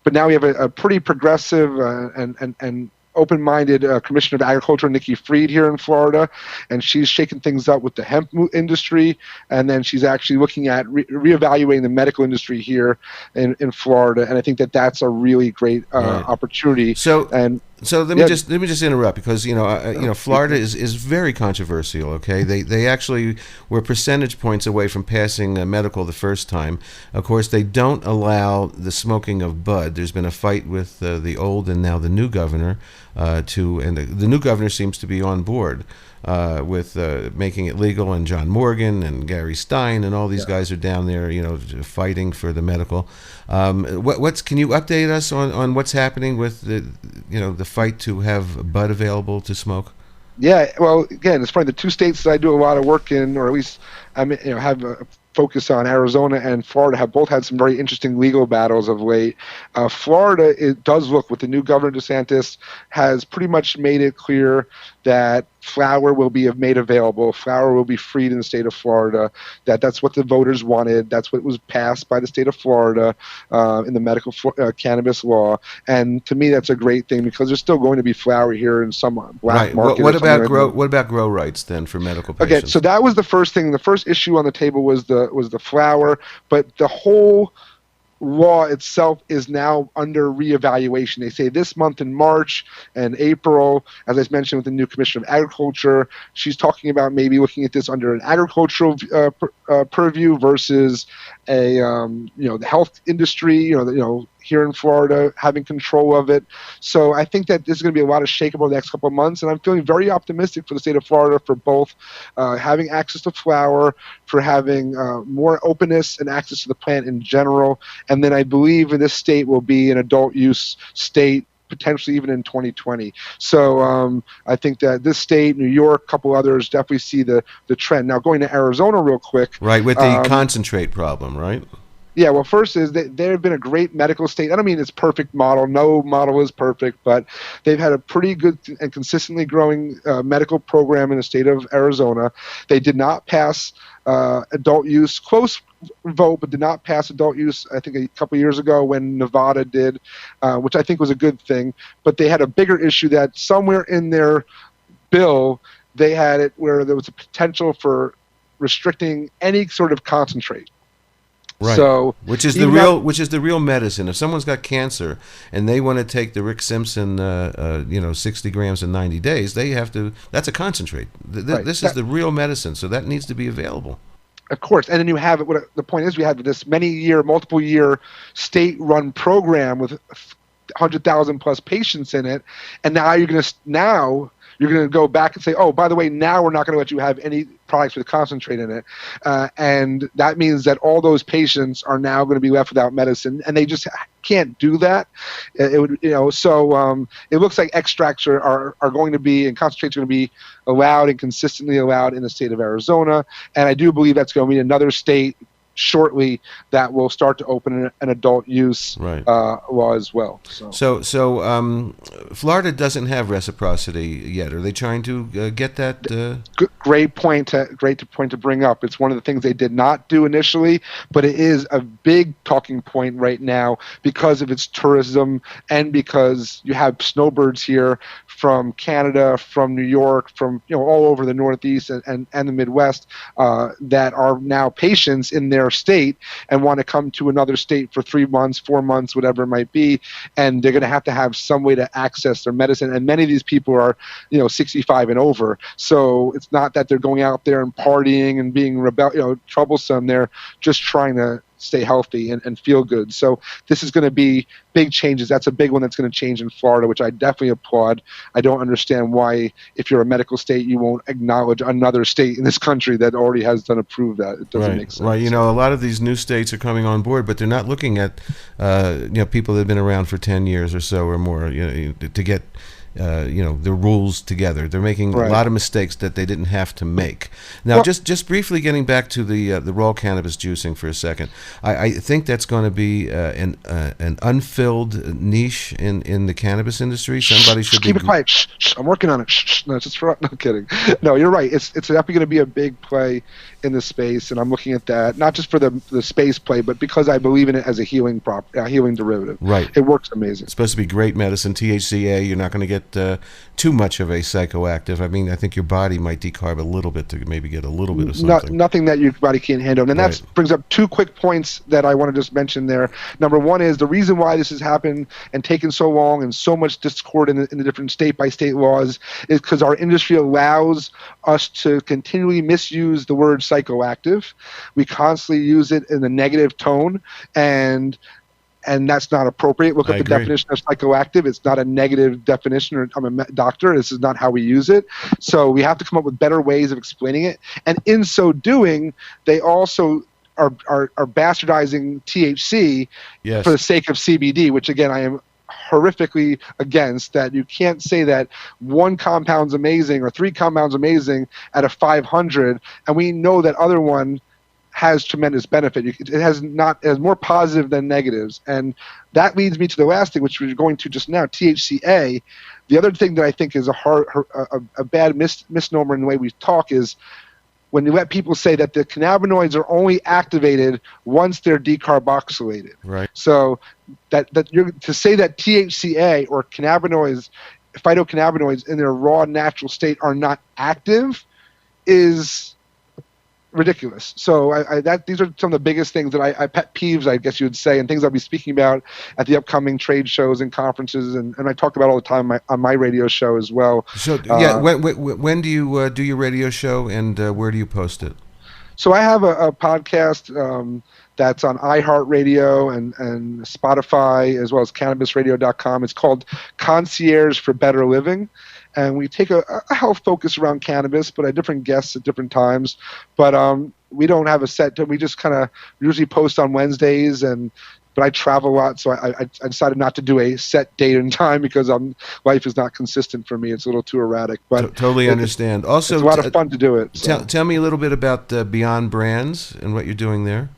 but now we have a pretty progressive and open-minded Commissioner of Agriculture, Nikki Fried, here in Florida, and she's shaking things up with the hemp industry, and then she's actually looking at reevaluating the medical industry here in Florida, and I think that's a really great opportunity. So let me just interrupt, because Florida is very controversial. Okay, they actually were percentage points away from passing medical the first time. Of course, they don't allow the smoking of bud. There's been a fight with the old and now the new governor, and the new governor seems to be on board with making it legal, and John Morgan and Gary Stein and all these guys are down there, fighting for the medical. Can you update us on what's happening with the fight to have bud available to smoke? Yeah, well, again, it's probably the two states that I do a lot of work in, or at least have focus on. Arizona and Florida have both had some very interesting legal battles of late. Florida, it does look, with the new Governor DeSantis, has pretty much made it clear that flour will be made available. Flour will be freed in the state of Florida. That's what the voters wanted. That's what was passed by the state of Florida in the medical cannabis law. And to me, that's a great thing, because there's still going to be flour here in some black market. What about grow rights then for medical patients? Okay, so that was the first thing. The first issue on the table was the flour, but the whole law itself is now under reevaluation. They say this month in March and April, as I mentioned with the new Commissioner of Agriculture, she's talking about maybe looking at this under an agricultural purview versus a the health industry, here in Florida, having control of it. So I think that this is going to be a lot of shakeup over the next couple of months, and I'm feeling very optimistic for the state of Florida for both having access to flour, for having more openness and access to the plant in general, and then I believe in this state will be an adult use state, potentially even in 2020. So I think that this state, New York, a couple others, definitely see the trend. Now, going to Arizona real quick. Right, with the concentrate problem, right? Yeah, well, first is that they've been a great medical state. I don't mean it's perfect model. No model is perfect, but they've had a pretty good and consistently growing medical program in the state of Arizona. They did not pass adult use, close vote, but did not pass adult use, I think, a couple of years ago when Nevada did, which I think was a good thing. But they had a bigger issue that somewhere in their bill, they had it where there was a potential for restricting any sort of concentrate. Right. So, which is the real medicine. If someone's got cancer and they want to take the Rick Simpson, 60 grams in 90 days, they have to. That's a concentrate. This is the real medicine, so that needs to be available. Of course, and then you have it. The point is, we have this multiple year state-run program with 100,000 plus patients in it, and now you're going to go back and say, oh, by the way, now we're not going to let you have any products with concentrate in it. And that means that all those patients are now going to be left without medicine, and they just can't do that. So it looks like extracts are going to be, and concentrates are going to be allowed and consistently allowed in the state of Arizona. And I do believe that's going to be another state shortly that will start to open an adult use law as well. So Florida doesn't have reciprocity yet. Are they trying to get that? Great point to bring up. It's one of the things they did not do initially, but it is a big talking point right now because of its tourism and because you have snowbirds here from Canada, from New York, from all over the Northeast and the Midwest that are now patients in their state and want to come to another state for 3 months, 4 months, whatever it might be, and they're going to have some way to access their medicine. And many of these people are 65 and over, so it's not that they're going out there and partying and being troublesome. They're just trying to stay healthy and feel good. So this is going to be big changes. That's a big one that's going to change in Florida, which I definitely applaud. I don't understand why, if you're a medical state, you won't acknowledge another state in this country that already has done approved that. It doesn't make sense. Right. A lot of these new states are coming on board, but they're not looking at people that have been around for 10 years or so or more to get the rules together. They're making a lot of mistakes that they didn't have to make. Now, just briefly getting back to the raw cannabis juicing for a second, I think that's going to be an unfilled niche in the cannabis industry. Somebody should keep it quiet. Shh, I'm working on it. No, no kidding. No, you're right. It's definitely going to be a big play in the space, and I'm looking at that not just for the space play, but because I believe in it as a healing derivative. Right. It works amazing. It's supposed to be great medicine. THCA. You're not going to get too much of a psychoactive. I mean, I think your body might decarb a little bit to maybe get a little bit of something. Nothing that your body can't handle. And that brings up 2 quick points that I want to just mention there. Number one is the reason why this has happened and taken so long and so much discord in the different state-by-state laws is because our industry allows us to continually misuse the word psychoactive. We constantly use it in a negative tone, and that's not appropriate. Look at the definition of psychoactive. It's not a negative definition. I'm a doctor. This is not how we use it. So we have to come up with better ways of explaining it. And in so doing, they also are bastardizing THC for the sake of CBD, which, again, I am horrifically against. That you can't say that 1 compound's amazing or 3 compounds amazing out of 500, and we know that other one has tremendous benefit. It has more positive than negatives, and that leads me to the last thing, which we're going to just now, THCA. The other thing that I think is a bad misnomer in the way we talk is when you let people say that the cannabinoids are only activated once they're decarboxylated. Right. So that you're to say that THCA or cannabinoids, phytocannabinoids in their raw natural state are not active is ridiculous. So these are some of the biggest things that I pet peeves, I guess you would say, and things I'll be speaking about at the upcoming trade shows and conferences, and I talk about all the time on my radio show as well. So when do you do your radio show, and where do you post it? So I have a podcast that's on iHeartRadio and Spotify, as well as CannabisRadio.com. It's called Concierge for Better Living. And we take a health focus around cannabis, but I have different guests at different times. But we don't have a set. We just kind of usually post on Wednesdays, but I travel a lot, so I decided not to do a set date and time because life is not consistent for me. It's a little too erratic. But totally understand. Also, it's a lot of fun to do it. So. Tell me a little bit about Beyond Brands and what you're doing there.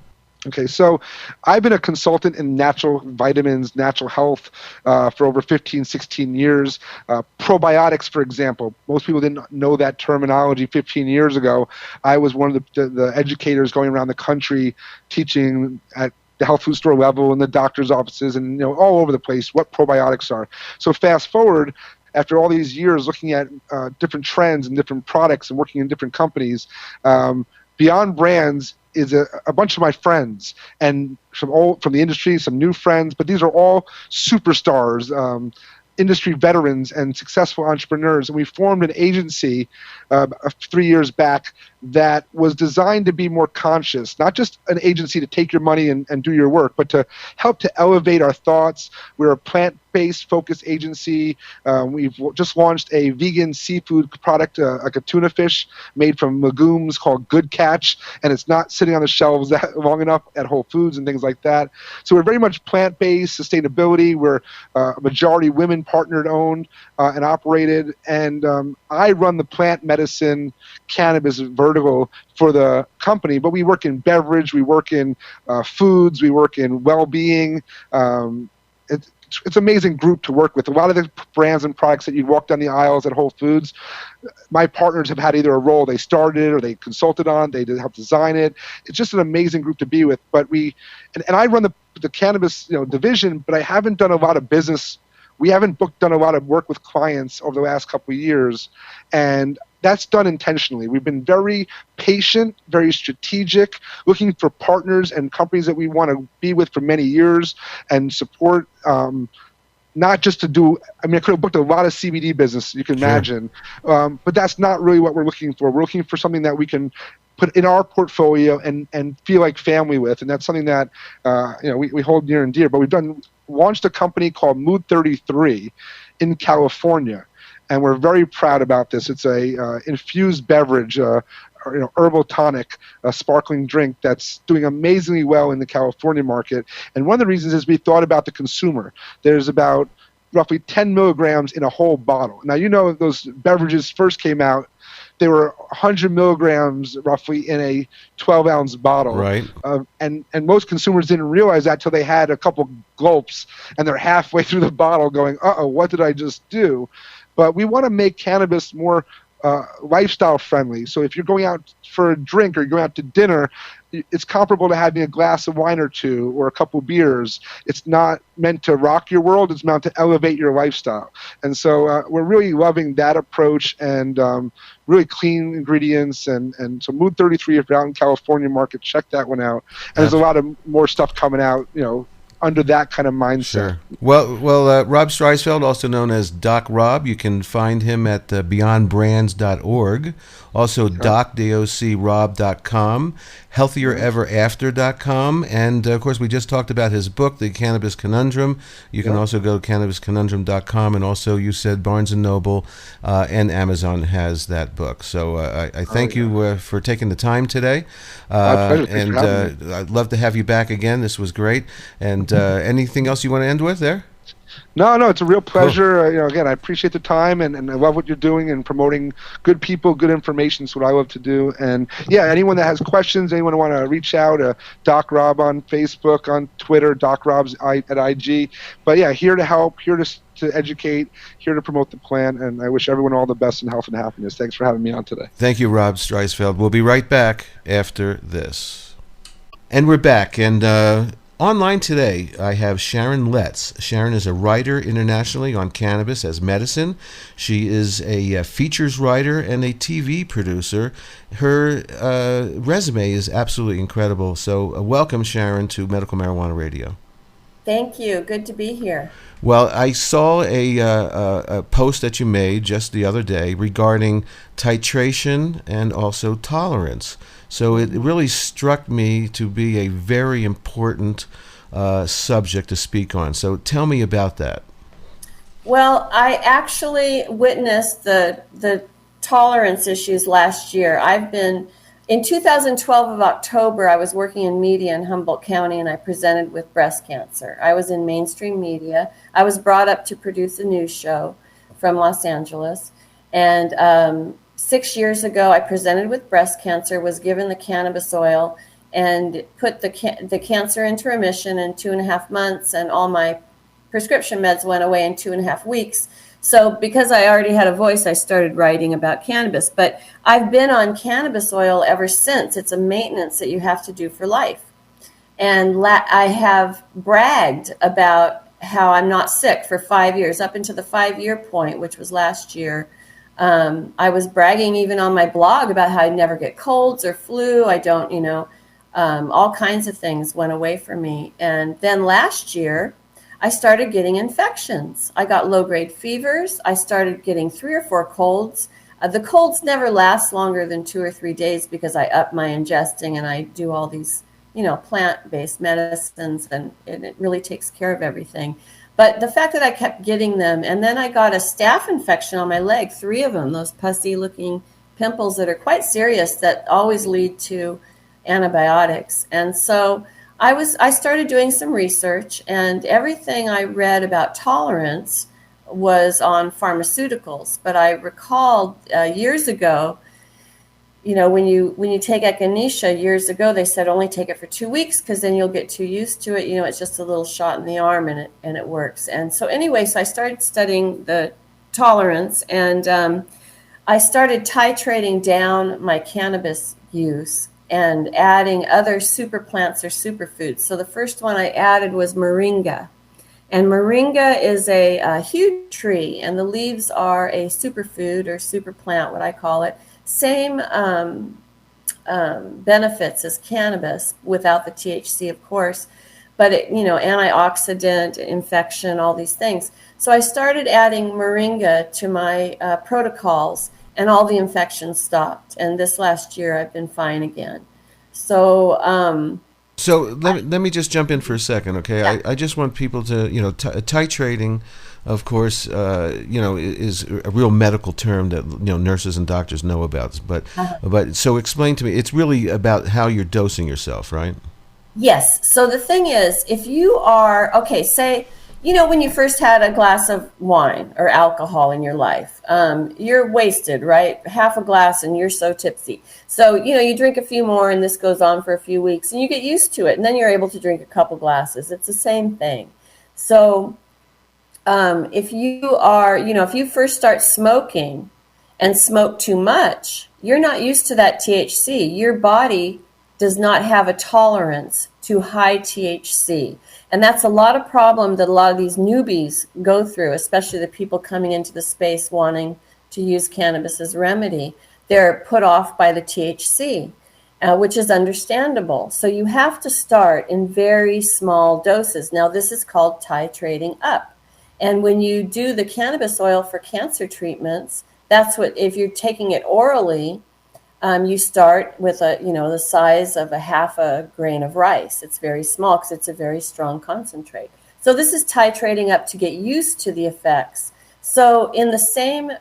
Okay, so I've been a consultant in natural vitamins, natural health for over 15, 16 years. Probiotics, for example. Most people didn't know that terminology 15 years ago. I was one of the educators going around the country teaching at the health food store level and the doctor's offices and all over the place what probiotics are. So fast forward, after all these years looking at different trends and different products and working in different companies, Beyond Brands is a bunch of my friends and from the industry, some new friends, but these are all superstars, industry veterans and successful entrepreneurs. And we formed an agency 3 years back that was designed to be more conscious, not just an agency to take your money and do your work, but to help to elevate our thoughts. We're a plant-based focused agency. We've just launched a vegan seafood product, like a tuna fish made from legumes called Good Catch, and it's not sitting on the shelves that long enough at Whole Foods and things like that. So we're very much plant-based, sustainability. We're a majority women partnered, owned, and operated, and I run the plant medicine cannabis vertical for the company, but we work in beverage, we work in foods, we work in well-being. It's an amazing group to work with. A lot of the brands and products that you walk down the aisles at Whole Foods, my partners have had either a role they started or they consulted on, they did help design it. It's just an amazing group to be with. But and I run the cannabis division, but I haven't done a lot of business. We haven't done a lot of work with clients over the last couple of years, and that's done intentionally. We've been very patient, very strategic, looking for partners and companies that we want to be with for many years and support, not just to do, I could have booked a lot of CBD business, you can imagine, but that's not really what we're looking for. We're looking for something that we can put in our portfolio and feel like family with, and that's something that we hold near and dear. But we've launched a company called Mood 33 in California, and we're very proud about this. It's a infused beverage, herbal tonic, a sparkling drink that's doing amazingly well in the California market. And one of the reasons is we thought about the consumer. There's about roughly 10 milligrams in a whole bottle. Now, those beverages first came out, they were 100 milligrams roughly in a 12-ounce bottle. Right. And most consumers didn't realize that till they had a couple gulps, and they're halfway through the bottle going, uh-oh, what did I just do? But we want to make cannabis more lifestyle friendly. So if you're going out for a drink or you're going out to dinner, it's comparable to having a glass of wine or two or a couple beers. It's not meant to rock your world. It's meant to elevate your lifestyle. And so we're really loving that approach and really clean ingredients. And so Mood 33, if you're out in California market, check that one out. And there's a lot of more stuff coming out, under that kind of mindset. Sure. Well, Rob Streisfeld, also known as Doc Rob, you can find him at beyondbrands.org. Also, docrob.com, healthiereverafter.com, and of course, we just talked about his book, The Cannabis Conundrum. You can also go to cannabisconundrum.com, and also you said Barnes & Noble and Amazon has that book. So I thank you for taking the time today. My pleasure. And I'd love to have you back again. This was great. And anything else you want to end with there? No, it's a real pleasure. Again, I appreciate the time, and I love what you're doing and promoting good people, good information. It's what I love to do. And yeah, anyone that has questions, anyone want to reach out, Doc Rob on Facebook, on Twitter, Doc Rob's at IG. But yeah, here to help, here to educate, here to promote the plan. And I wish everyone all the best in health and happiness. Thanks for having me on today. Thank you, Rob Streisfeld. We'll be right back after this. And we're back. And online today, I have Sharon Letts. Sharon is a writer internationally on cannabis as medicine. She is a features writer and a TV producer. Her resume is absolutely incredible. So welcome, Sharon, to Medical Marijuana Radio. Thank you. Good to be here. Well, I saw a post that you made just the other day regarding titration and also tolerance. So it really struck me to be a very important subject to speak on. So tell me about that. Well, I actually witnessed the tolerance issues last year. In 2012 of October, I was working in media in Humboldt County, and I presented with breast cancer. I was in mainstream media. I was brought up to produce a news show from Los Angeles. And 6 years ago, I presented with breast cancer, was given the cannabis oil, and put the cancer into remission in 2.5 months, and all my prescription meds went away in 2.5 weeks. So because I already had a voice, I started writing about cannabis. But I've been on cannabis oil ever since. It's a maintenance that you have to do for life. And I have bragged about how I'm not sick for 5 years, up until the 5-year point, which was last year. I was bragging even on my blog about how I never get colds or flu. I don't, all kinds of things went away from me. And then last year, I started getting infections. I got low-grade fevers. I started getting 3 or 4 colds. The colds never last longer than 2 or 3 days because I up my ingesting and I do all these, plant-based medicines, and it really takes care of everything. But the fact that I kept getting them, and then I got a staph infection on my leg, 3 of them, those pussy-looking pimples that are quite serious that always lead to antibiotics. And so I started doing some research, and everything I read about tolerance was on pharmaceuticals. But I recalled years ago, when you take echinacea, years ago they said only take it for 2 weeks because then you'll get too used to it. It's just a little shot in the arm and it works. And so anyway, so I started studying the tolerance, and I started titrating down my cannabis use and adding other super plants or superfoods. So the first one I added was moringa. And moringa is a huge tree, and the leaves are a superfood or super plant, what I call it. Same benefits as cannabis without the THC, of course, but antioxidant, infection, all these things. So I started adding moringa to my protocols, and all the infections stopped. And this last year, I've been fine again. So let me just jump in for a second, okay? Yeah. I just want people to, titrating, of course, is a real medical term that nurses and doctors know about. But so explain to me, it's really about how you're dosing yourself, right? Yes. So the thing is, if you are say, when you first had a glass of wine or alcohol in your life, you're wasted, right? Half a glass and you're so tipsy. So, you drink a few more and this goes on for a few weeks and you get used to it. And then you're able to drink a couple glasses. It's the same thing. So if you are, if you first start smoking and smoke too much, you're not used to that THC. Your body does not have a tolerance to high THC. And that's a lot of problem that a lot of these newbies go through, especially the people coming into the space wanting to use cannabis as a remedy. They're put off by the THC, which is understandable. So you have to start in very small doses. Now, this is called titrating up. And when you do the cannabis oil for cancer treatments, that's what, if you're taking it orally, you start with the size of a half a grain of rice. It's very small because it's a very strong concentrate. So this is titrating up to get used to the effects. So in the same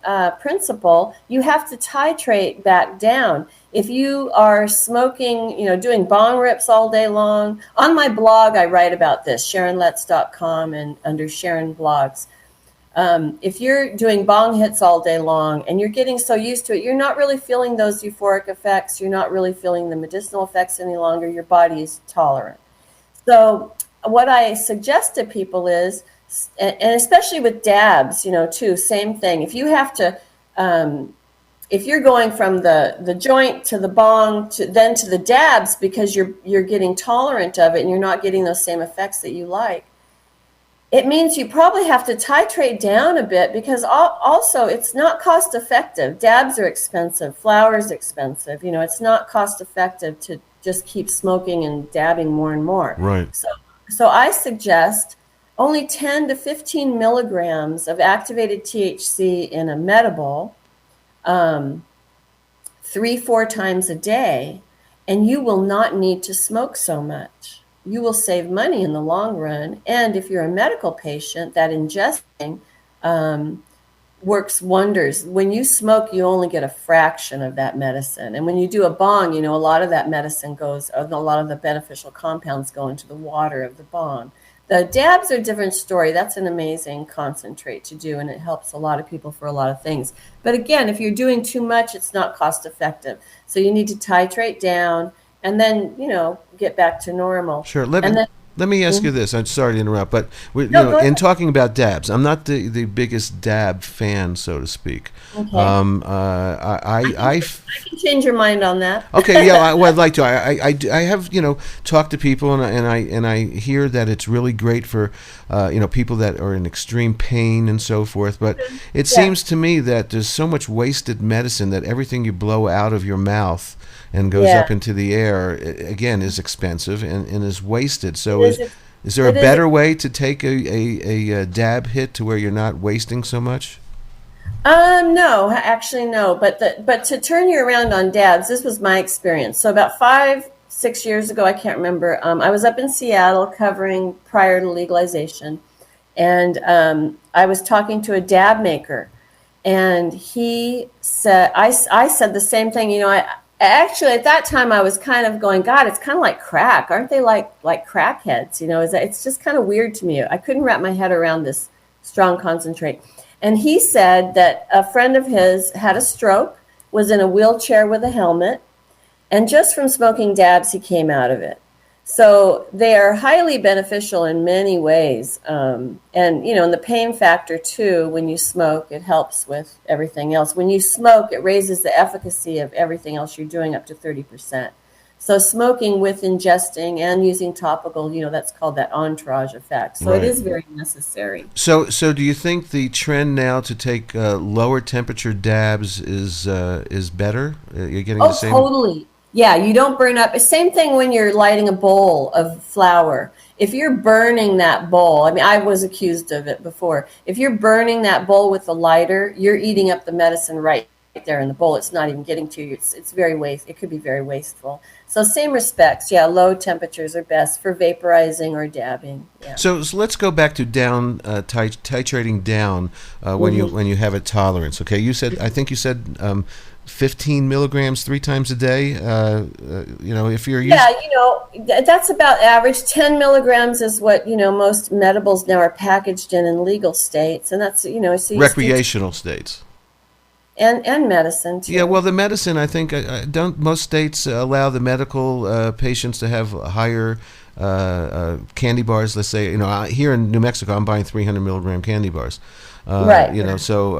principle, you have to titrate back down. If you are smoking, doing bong rips all day long, on my blog I write about this, SharonLetz.com, and under Sharon blogs. If you're doing bong hits all day long and you're getting so used to it, you're not really feeling those euphoric effects. You're not really feeling the medicinal effects any longer. Your body is tolerant. So what I suggest to people is, and especially with dabs, too, same thing. If you have to, if you're going from the joint to the bong to the dabs because you're getting tolerant of it and you're not getting those same effects that you like, it means you probably have to titrate down a bit, because also it's not cost effective. Dabs are expensive. Flower is expensive. It's not cost effective to just keep smoking and dabbing more and more. Right. So I suggest only 10 to 15 milligrams of activated THC in a medible 3-4 times a day, and you will not need to smoke so much. You will save money in the long run. And if you're a medical patient, that ingesting works wonders. When you smoke, you only get a fraction of that medicine. And when you do a bong, a lot of that medicine goes, a lot of the beneficial compounds go into the water of the bong. The dabs are a different story. That's an amazing concentrate to do, and it helps a lot of people for a lot of things. But again, if you're doing too much, it's not cost effective. So you need to titrate down and then, get back to normal. Sure. Let me ask you this. I'm sorry to interrupt, but Go in ahead. talking about dabs, I'm not the biggest dab fan, so to speak. Okay. I can change your mind on that. Okay, yeah, I'd like to. I have talked to people, and I hear that it's really great for people that are in extreme pain and so forth. But it seems to me that there's so much wasted medicine that everything you blow out of your mouth and goes up into the air again is expensive and is wasted. So is there a better way to take a dab hit to where you're not wasting so much? No, actually no. But to turn you around on dabs, this was my experience. So about 5-6 years ago, I can't remember. I was up in Seattle covering prior to legalization, and I was talking to a dab maker, and he said, I said the same thing. Actually, at that time, I was kind of going, God, it's kind of like crack. Aren't they like crackheads? It's just kind of weird to me. I couldn't wrap my head around this strong concentrate. And he said that a friend of his had a stroke, was in a wheelchair with a helmet, and just from smoking dabs, he came out of it. So they are highly beneficial in many ways. And, and the pain factor, too, when you smoke, it helps with everything else. When you smoke, it raises the efficacy of everything else you're doing up to 30%. So smoking with ingesting and using topical, that's called that entourage effect. So It is very necessary. So do you think the trend now to take lower temperature dabs is better? You're getting the same? Totally. Yeah, you don't burn up. Same thing when you're lighting a bowl of flour. If you're burning that bowl, I was accused of it before. If you're burning that bowl with the lighter, you're eating up the medicine right there in the bowl. It's not even getting to you. It's very it could be very wasteful. So same respects, low temperatures are best for vaporizing or dabbing. Yeah. So let's go back to down titrating down when you have a tolerance. Okay, I think you said 15 milligrams 3 times a day. If you're that's about average. 10 milligrams is what most medibles now are packaged in legal states, and that's so recreational states. And medicine too. Yeah, well, the medicine, I think, don't most states allow the medical patients to have higher candy bars? Let's say, here in New Mexico, I'm buying 300 milligram candy bars. Right. So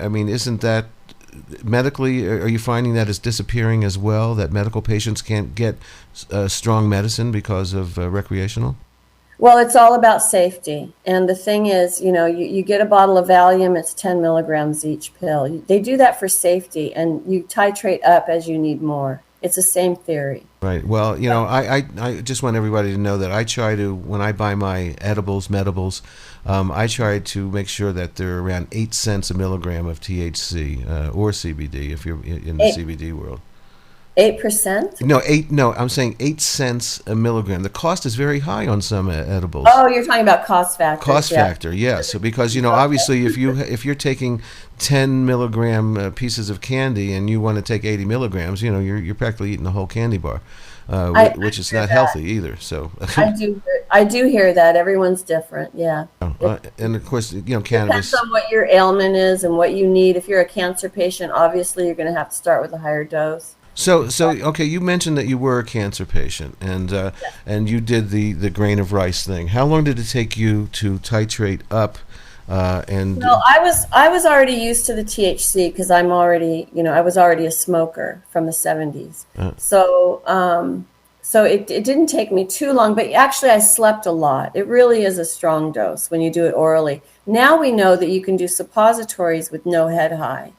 isn't that medically? Are you finding that it's disappearing as well? That medical patients can't get strong medicine because of recreational? Well, it's all about safety. And the thing is, you get a bottle of Valium, it's 10 milligrams each pill. They do that for safety, and you titrate up as you need more. It's the same theory. Right. Well, I just want everybody to know that I try to, when I buy my edibles, medibles, I try to make sure that they're around 8 cents a milligram of THC or CBD if you're in the CBD world. 8%? No, eight. No, I'm saying 8 cents a milligram. The cost is very high on some edibles. Oh, you're talking about cost factor. Cost factor, yes. So because obviously, if you're taking 10 milligram pieces of candy and you want to take 80 milligrams, you're practically eating a whole candy bar, which is not healthy either. So I do hear that. Everyone's different. Yeah. And of course, cannabis Depends on what your ailment is and what you need. If you're a cancer patient, obviously you're going to have to start with a higher dose. So okay, you mentioned that you were a cancer patient, and you did the grain of rice thing. How long did it take you to titrate up? Well, I was already used to the THC because I was already a smoker from the 70s. So it didn't take me too long, but actually I slept a lot. It really is a strong dose when you do it orally. Now we know that you can do suppositories with no head high.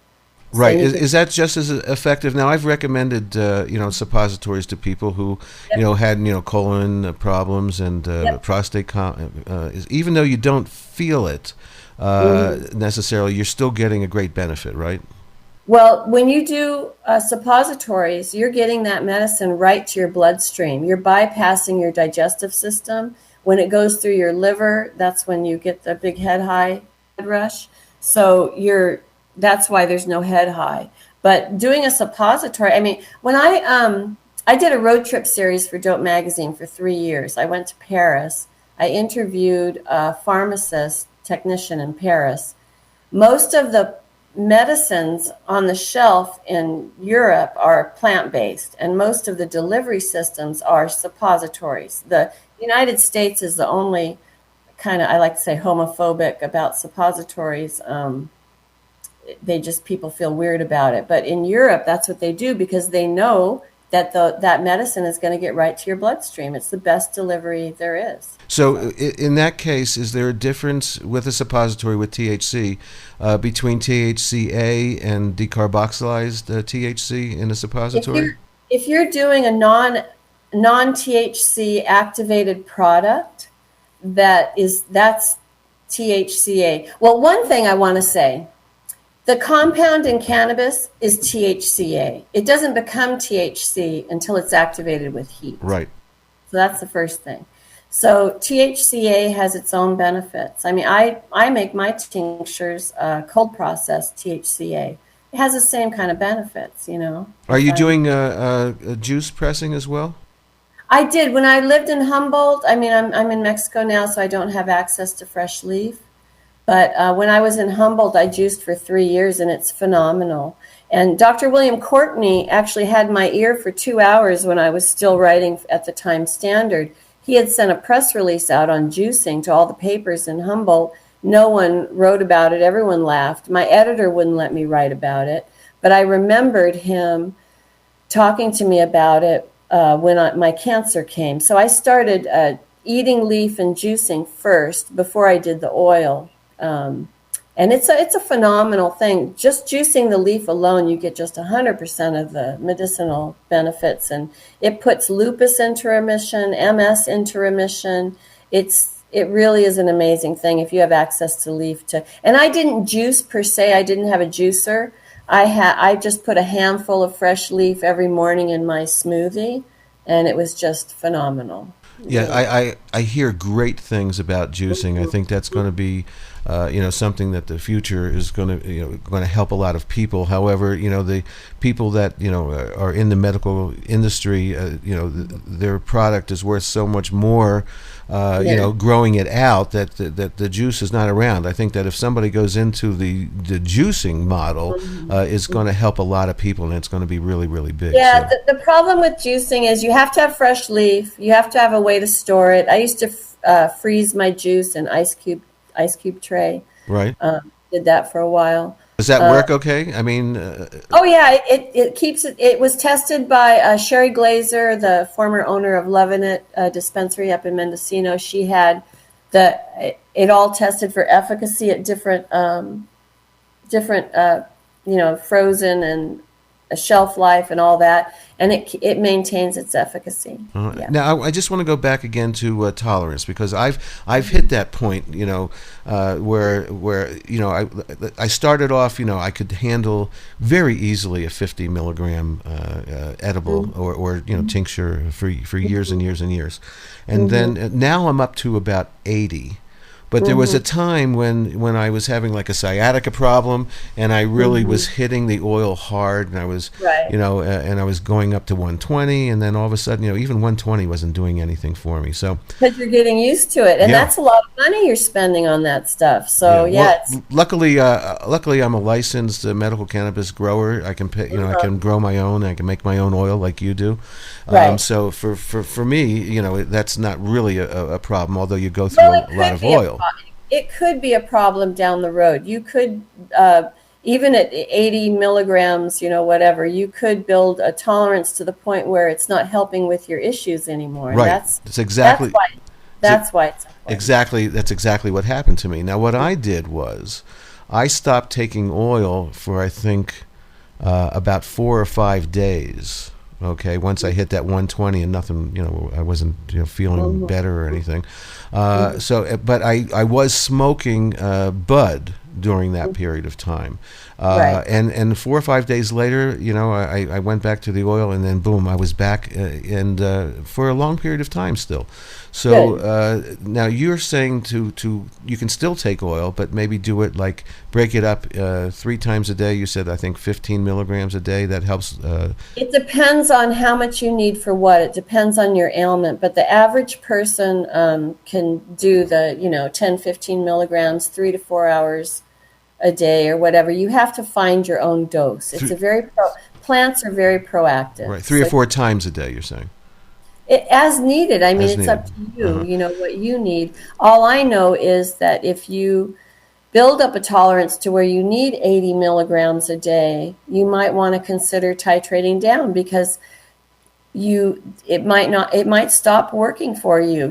Right. Is that just as effective? Now, I've recommended, suppositories to people who, had, colon problems and prostate, even though you don't feel it necessarily, you're still getting a great benefit, right? Well, when you do suppositories, you're getting that medicine right to your bloodstream. You're bypassing your digestive system. When it goes through your liver, that's when you get the big head rush. So that's why there's no head high. But doing a suppository, when I did a road trip series for Dope Magazine for 3 years. I went to Paris. I interviewed a pharmacist technician in Paris. Most of the medicines on the shelf in Europe are plant-based, and most of the delivery systems are suppositories. The United States is the only kind of, I like to say, homophobic about suppositories. People feel weird about it. But in Europe, that's what they do because they know that that medicine is going to get right to your bloodstream. It's the best delivery there is. So in that case, is there a difference with a suppository with THC between THCA and decarboxylized THC in a suppository? If you're doing a non-THC activated product, that's THCA. Well, one thing I want to say, the compound in cannabis is THCA. It doesn't become THC until it's activated with heat. Right. So that's the first thing. So THCA has its own benefits. I make my tinctures cold processed THCA. It has the same kind of benefits, Are you doing a juice pressing as well? I did. When I lived in Humboldt, I'm in Mexico now, so I don't have access to fresh leaf. But when I was in Humboldt, I juiced for 3 years, and it's phenomenal. And Dr. William Courtney actually had my ear for 2 hours when I was still writing at the Times Standard. He had sent a press release out on juicing to all the papers in Humboldt. No one wrote about it. Everyone laughed. My editor wouldn't let me write about it. But I remembered him talking to me about it when my cancer came. So I started eating leaf and juicing first before I did the oil. And it's a phenomenal thing. Just juicing the leaf alone, you get just 100% of the medicinal benefits, and it puts lupus into remission, MS into remission. It really is an amazing thing if you have access to leaf. And I didn't juice per se. I didn't have a juicer. I just put a handful of fresh leaf every morning in my smoothie, and it was just phenomenal. Yeah, I hear great things about juicing. I think that's going to be something that the future is going to help a lot of people. However, the people that are in the medical industry, their product is worth so much more. Growing it out that the juice is not around. I think that if somebody goes into the juicing model, it's going to help a lot of people, and it's going to be really, really big. Yeah, so. The problem with juicing is you have to have fresh leaf. You have to have a way to store it. I used to freeze my juice in ice cube tray. Right. Did that for a while. Does that work okay? Oh yeah, it keeps it. It was tested by Sherry Blaser, the former owner of Lovin' It dispensary up in Mendocino. She had it all tested for efficacy at different frozen a shelf life and all that, and it maintains its efficacy. Yeah. Now, I just want to go back again to tolerance, because I've hit that point, where I started off, I could handle very easily a 50 milligram edible or tincture for years and years and years, and then now I'm up to about 80. But there was a time when I was having like a sciatica problem, and I really was hitting the oil hard, and I was, and I was going up to 120, and then all of a sudden, even 120 wasn't doing anything for me. So because you're getting used to it, and that's a lot of money you're spending on that stuff. So luckily, I'm a licensed medical cannabis grower. I can pay, I can grow my own. I can make my own oil like you do. So for me, that's not really a problem. Although you go through a lot of oil. It could be a problem down the road. You could, even at 80 milligrams, whatever, you could build a tolerance to the point where it's not helping with your issues anymore. Right. That's exactly why it's important. That's exactly what happened to me. Now, what I did was I stopped taking oil for, I think, about 4 or 5 days. Okay, once I hit that 120 and nothing, I wasn't feeling better or anything. But I was smoking bud during that period of time. And 4 or 5 days later, I went back to the oil, and then boom, I was back, and for a long period of time still. So now you're saying to you can still take oil, but maybe do it like break it up 3 times a day. You said, I think 15 milligrams a day. That helps. It depends on how much you need for what. It depends on your ailment, but the average person can do the 10, 15 milligrams 3 to 4 hours a day or whatever. You have to find your own dose. It's plants are very proactive. Right, 3 or 4 times a day, you're saying. As needed. I mean, it's up to you, what you need. All I know is that if you build up a tolerance to where you need 80 milligrams a day, you might want to consider titrating down, because it might stop working for you.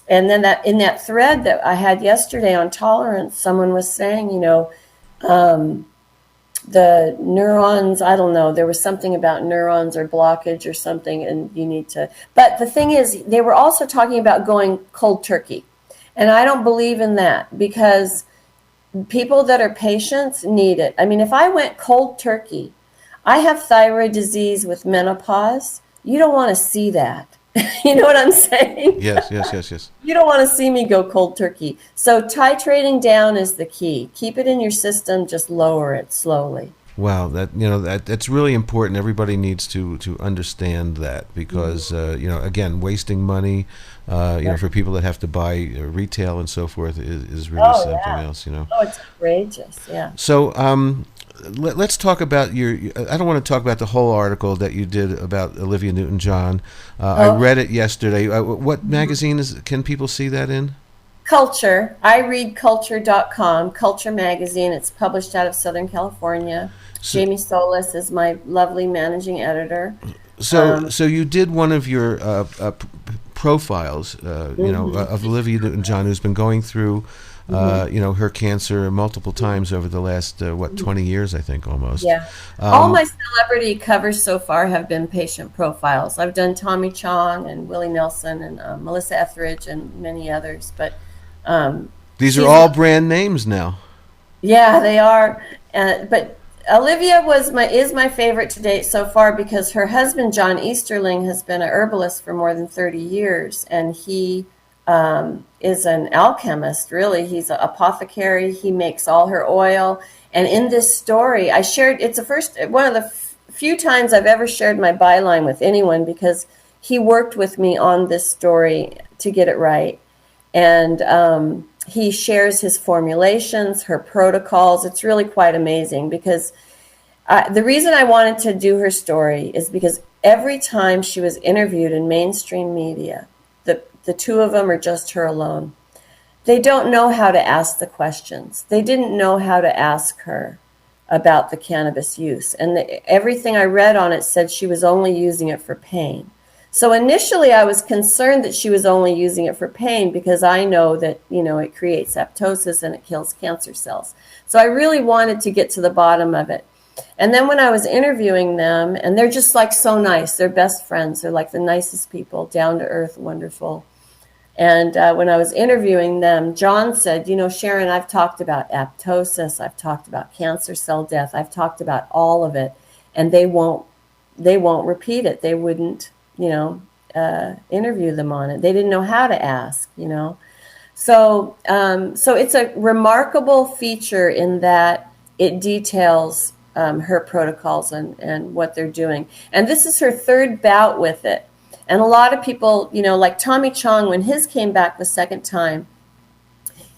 And then in that thread that I had yesterday on tolerance, someone was saying, the neurons, I don't know, there was something about neurons or blockage or something, and you need to, but the thing is, they were also talking about going cold turkey. And I don't believe in that, because people that are patients need it. I mean, if I went cold turkey, I have thyroid disease with menopause. You don't want to see that. You know what I'm saying? Yes. You don't want to see me go cold turkey. So titrating down is the key. Keep it in your system, just lower it slowly. Wow, that's really important. Everybody needs to understand that, because again, wasting money, for people that have to buy retail and so forth is really something else. Oh, it's outrageous. Yeah. So let's talk about I don't want to talk about the whole article that you did about Olivia Newton-John. I read it yesterday. What magazine can people see that in? Culture. I read culture.com, Culture magazine. It's published out of Southern California. Jamie Solis is my lovely managing editor. So you did one of your profiles, of Olivia Newton-John, who's been going through her cancer multiple times over the last 20 years, I think, almost. Yeah. All my celebrity covers so far have been patient profiles. I've done Tommy Chong and Willie Nelson and Melissa Etheridge and many others, but these are all brand names now. Yeah, they are. But Olivia is my favorite to date so far, because her husband John Easterling has been a herbalist for more than 30 years, and he is an alchemist, really. He's an apothecary. He makes all her oil. And in this story, I shared, it's one of the few times I've ever shared my byline with anyone, because he worked with me on this story to get it right. And he shares his formulations, her protocols. It's really quite amazing, because the reason I wanted to do her story is because every time she was interviewed in mainstream media, the two of them are just her alone. They don't know how to ask the questions. They didn't know how to ask her about the cannabis use. And everything I read on it said she was only using it for pain. So initially I was concerned that she was only using it for pain, because I know that, it creates apoptosis and it kills cancer cells. So I really wanted to get to the bottom of it. And then when I was interviewing them, and they're just like so nice, they're best friends. They're like the nicest people, down to earth, wonderful. And when I was interviewing them, John said, Sharon, I've talked about apoptosis. I've talked about cancer cell death. I've talked about all of it. And they won't repeat it. They wouldn't, interview them on it. They didn't know how to ask, So it's a remarkable feature in that it details her protocols and what they're doing. And this is her third bout with it. And a lot of people, like Tommy Chong, when his came back the second time,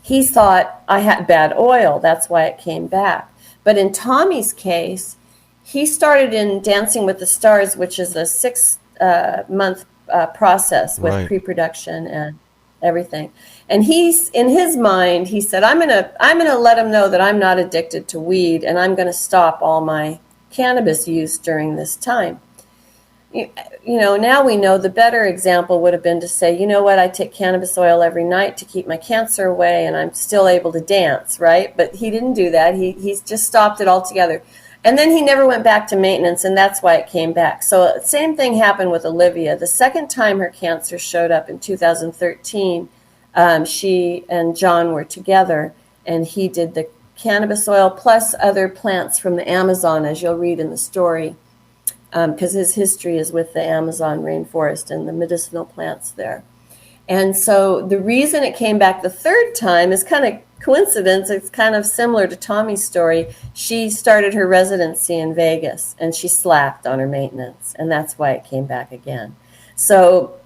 he thought I had bad oil. That's why it came back. But in Tommy's case, he started in Dancing with the Stars, which is a 6-month process with Right. pre-production and everything. And in his mind, he said, I'm gonna let him know that I'm not addicted to weed, and I'm gonna stop all my cannabis use during this time. Now we know the better example would have been to say, you know what, I take cannabis oil every night to keep my cancer away, and I'm still able to dance, right? But he didn't do that. He's just stopped it altogether. And then he never went back to maintenance, and that's why it came back. So same thing happened with Olivia. The second time her cancer showed up in 2013, she and John were together, and he did the cannabis oil plus other plants from the Amazon, as you'll read in the story, because his history is with the Amazon rainforest and the medicinal plants there. And so the reason it came back the third time is kind of coincidence. It's kind of similar to Tommy's story. She started her residency in Vegas, and she slacked on her maintenance, and that's why it came back again. So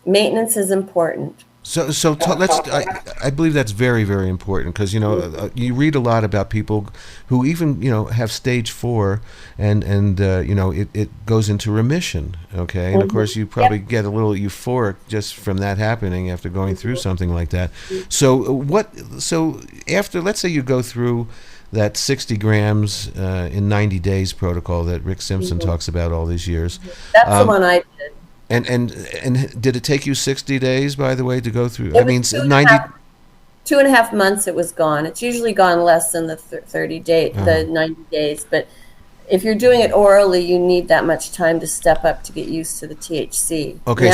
maintenance is important. I believe that's very, very important because you read a lot about people who even have stage 4 and it goes into remission. Okay, and of course you probably get a little euphoric just from that happening after going through something like that. So after, let's say you go through that 60 grams in 90 days protocol that Rick Simpson talks about all these years. That's the one I did. And did it take you 60 days, by the way, to go through? It was 2.5 months it was gone. It's usually gone less than the 90 days. But if you're doing it orally, you need that much time to step up to get used to the THC. Okay,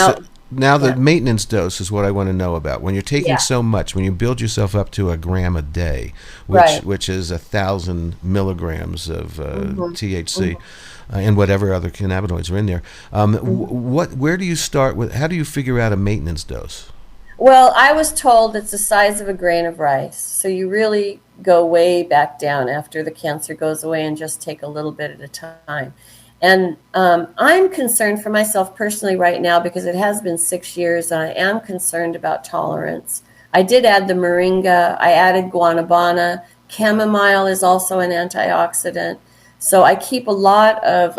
now the maintenance dose is what I want to know about. When you're taking so much, when you build yourself up to 1 gram a day, which is 1,000 milligrams of THC, and whatever other cannabinoids are in there, where do you start with? How do you figure out a maintenance dose? Well, I was told it's the size of a grain of rice. So you really go way back down after the cancer goes away and just take a little bit at a time. And I'm concerned for myself personally right now because it has been 6 years and I am concerned about tolerance. I did add the moringa. I added guanabana. Chamomile is also an antioxidant. So I keep a lot of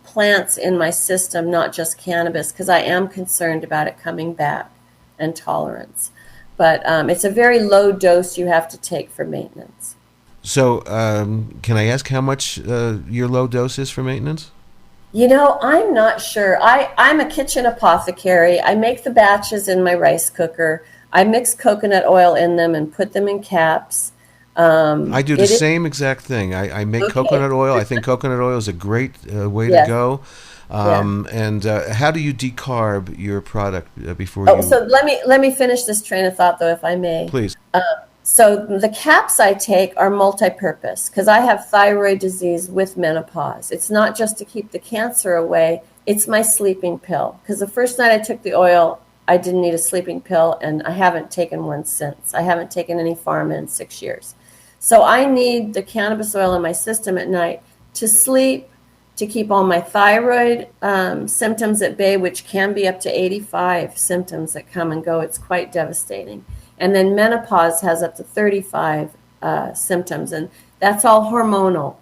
plants in my system, not just cannabis, because I am concerned about it coming back and tolerance. But it's a very low dose you have to take for maintenance. So can I ask how much your low dose is for maintenance? I'm not sure. I'm a kitchen apothecary. I make the batches in my rice cooker. I mix coconut oil in them and put them in caps. I do the same exact thing. I make coconut oil. I think coconut oil is a great way to go. And how do you decarb your product before you? So let me finish this train of thought, though, if I may. Please. So the caps I take are multi-purpose because I have thyroid disease with menopause. It's not just to keep the cancer away. It's my sleeping pill. Because the first night I took the oil, I didn't need a sleeping pill, and I haven't taken one since. I haven't taken any pharma in 6 years. So I need the cannabis oil in my system at night to sleep, to keep all my thyroid symptoms at bay, which can be up to 85 symptoms that come and go. It's quite devastating. And then menopause has up to 35 symptoms, and that's all hormonal.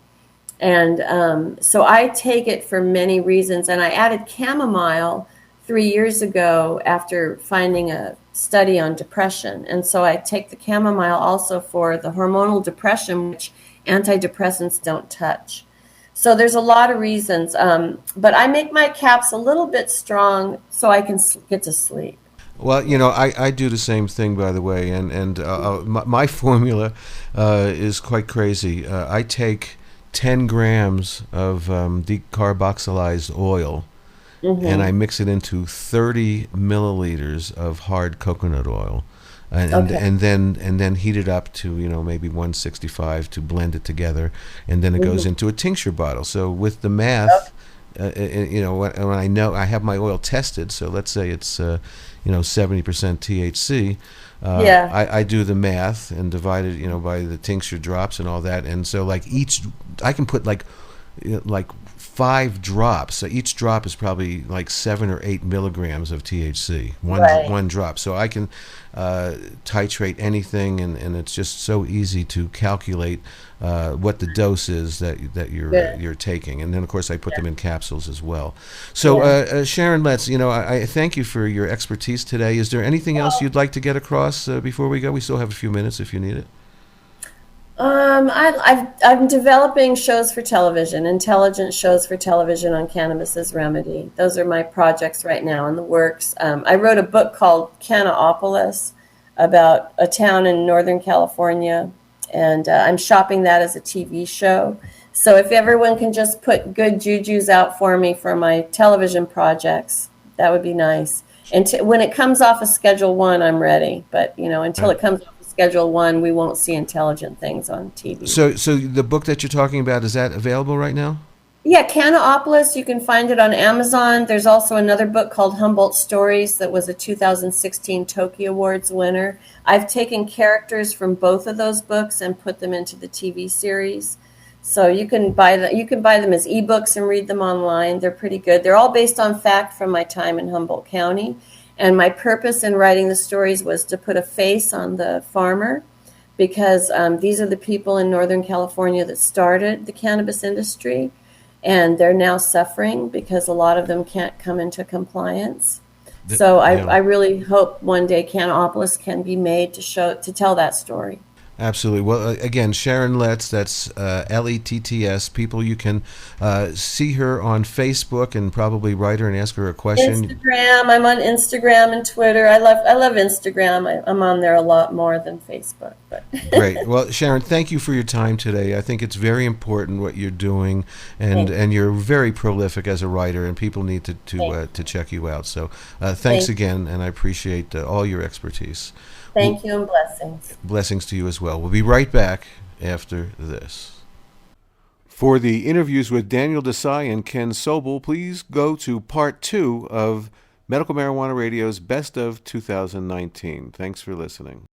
And so I take it for many reasons. And I added chamomile 3 years ago after finding a study on depression. And so I take the chamomile also for the hormonal depression, which antidepressants don't touch. So there's a lot of reasons. But I make my caps a little bit strong so I can get to sleep. Well, I do the same thing, by the way, and my formula is quite crazy. I take 10 grams of decarboxylized oil, and I mix it into 30 milliliters of hard coconut oil, and then heat it up to maybe 165 to blend it together, and then it goes into a tincture bottle. So with the math, when I know I have my oil tested, so let's say it's 70% THC. I do the math and divide it, by the tincture drops and all that, and so like I can put like 5 drops. So each drop is probably like 7 or 8 milligrams of THC. One drop. So I can titrate anything, and it's just so easy to calculate what the dose is that you're taking, and then of course I put them in capsules as well. So Sharon Letts, I thank you for your expertise today. Is there anything else you'd like to get across before we go? We still have a few minutes if you need it. I'm developing shows for television, intelligent shows for television on cannabis as remedy. Those are my projects right now in the works. I wrote a book called Cannaopolis about a town in Northern California, and I'm shopping that as a TV show. So if everyone can just put good jujus out for me for my television projects, that would be nice. And when it comes off of Schedule 1, I'm ready. But, until it comes off Schedule 1, we won't see intelligent things on TV. So the book that you're talking about, is that available right now? Yeah, Cannaopolis, you can find it on Amazon. There's also another book called Humboldt Stories that was a 2016 Tokyo Awards winner. I've taken characters from both of those books and put them into the TV series. So you can buy them as ebooks and read them online. They're pretty good. They're all based on fact from my time in Humboldt County. And my purpose in writing the stories was to put a face on the farmer, because these are the people in Northern California that started the cannabis industry, and they're now suffering because a lot of them can't come into compliance. So I really hope one day Cannaopolis can be made to tell that story. Absolutely. Well, again, Sharon Letts, that's Letts. People, you can see her on Facebook and probably write her and ask her a question. Instagram. I'm on Instagram and Twitter. I love Instagram. I'm on there a lot more than Facebook. But Great. Well, Sharon, thank you for your time today. I think it's very important what you're doing, and you're very prolific as a writer, and people need to check you out. So thanks again, and I appreciate all your expertise. Thank you, and blessings. Blessings to you as well. We'll be right back after this. For the interviews with Daniel Desai and Ken Sobel, please go to Part 2 of Medical Marijuana Radio's Best of 2019. Thanks for listening.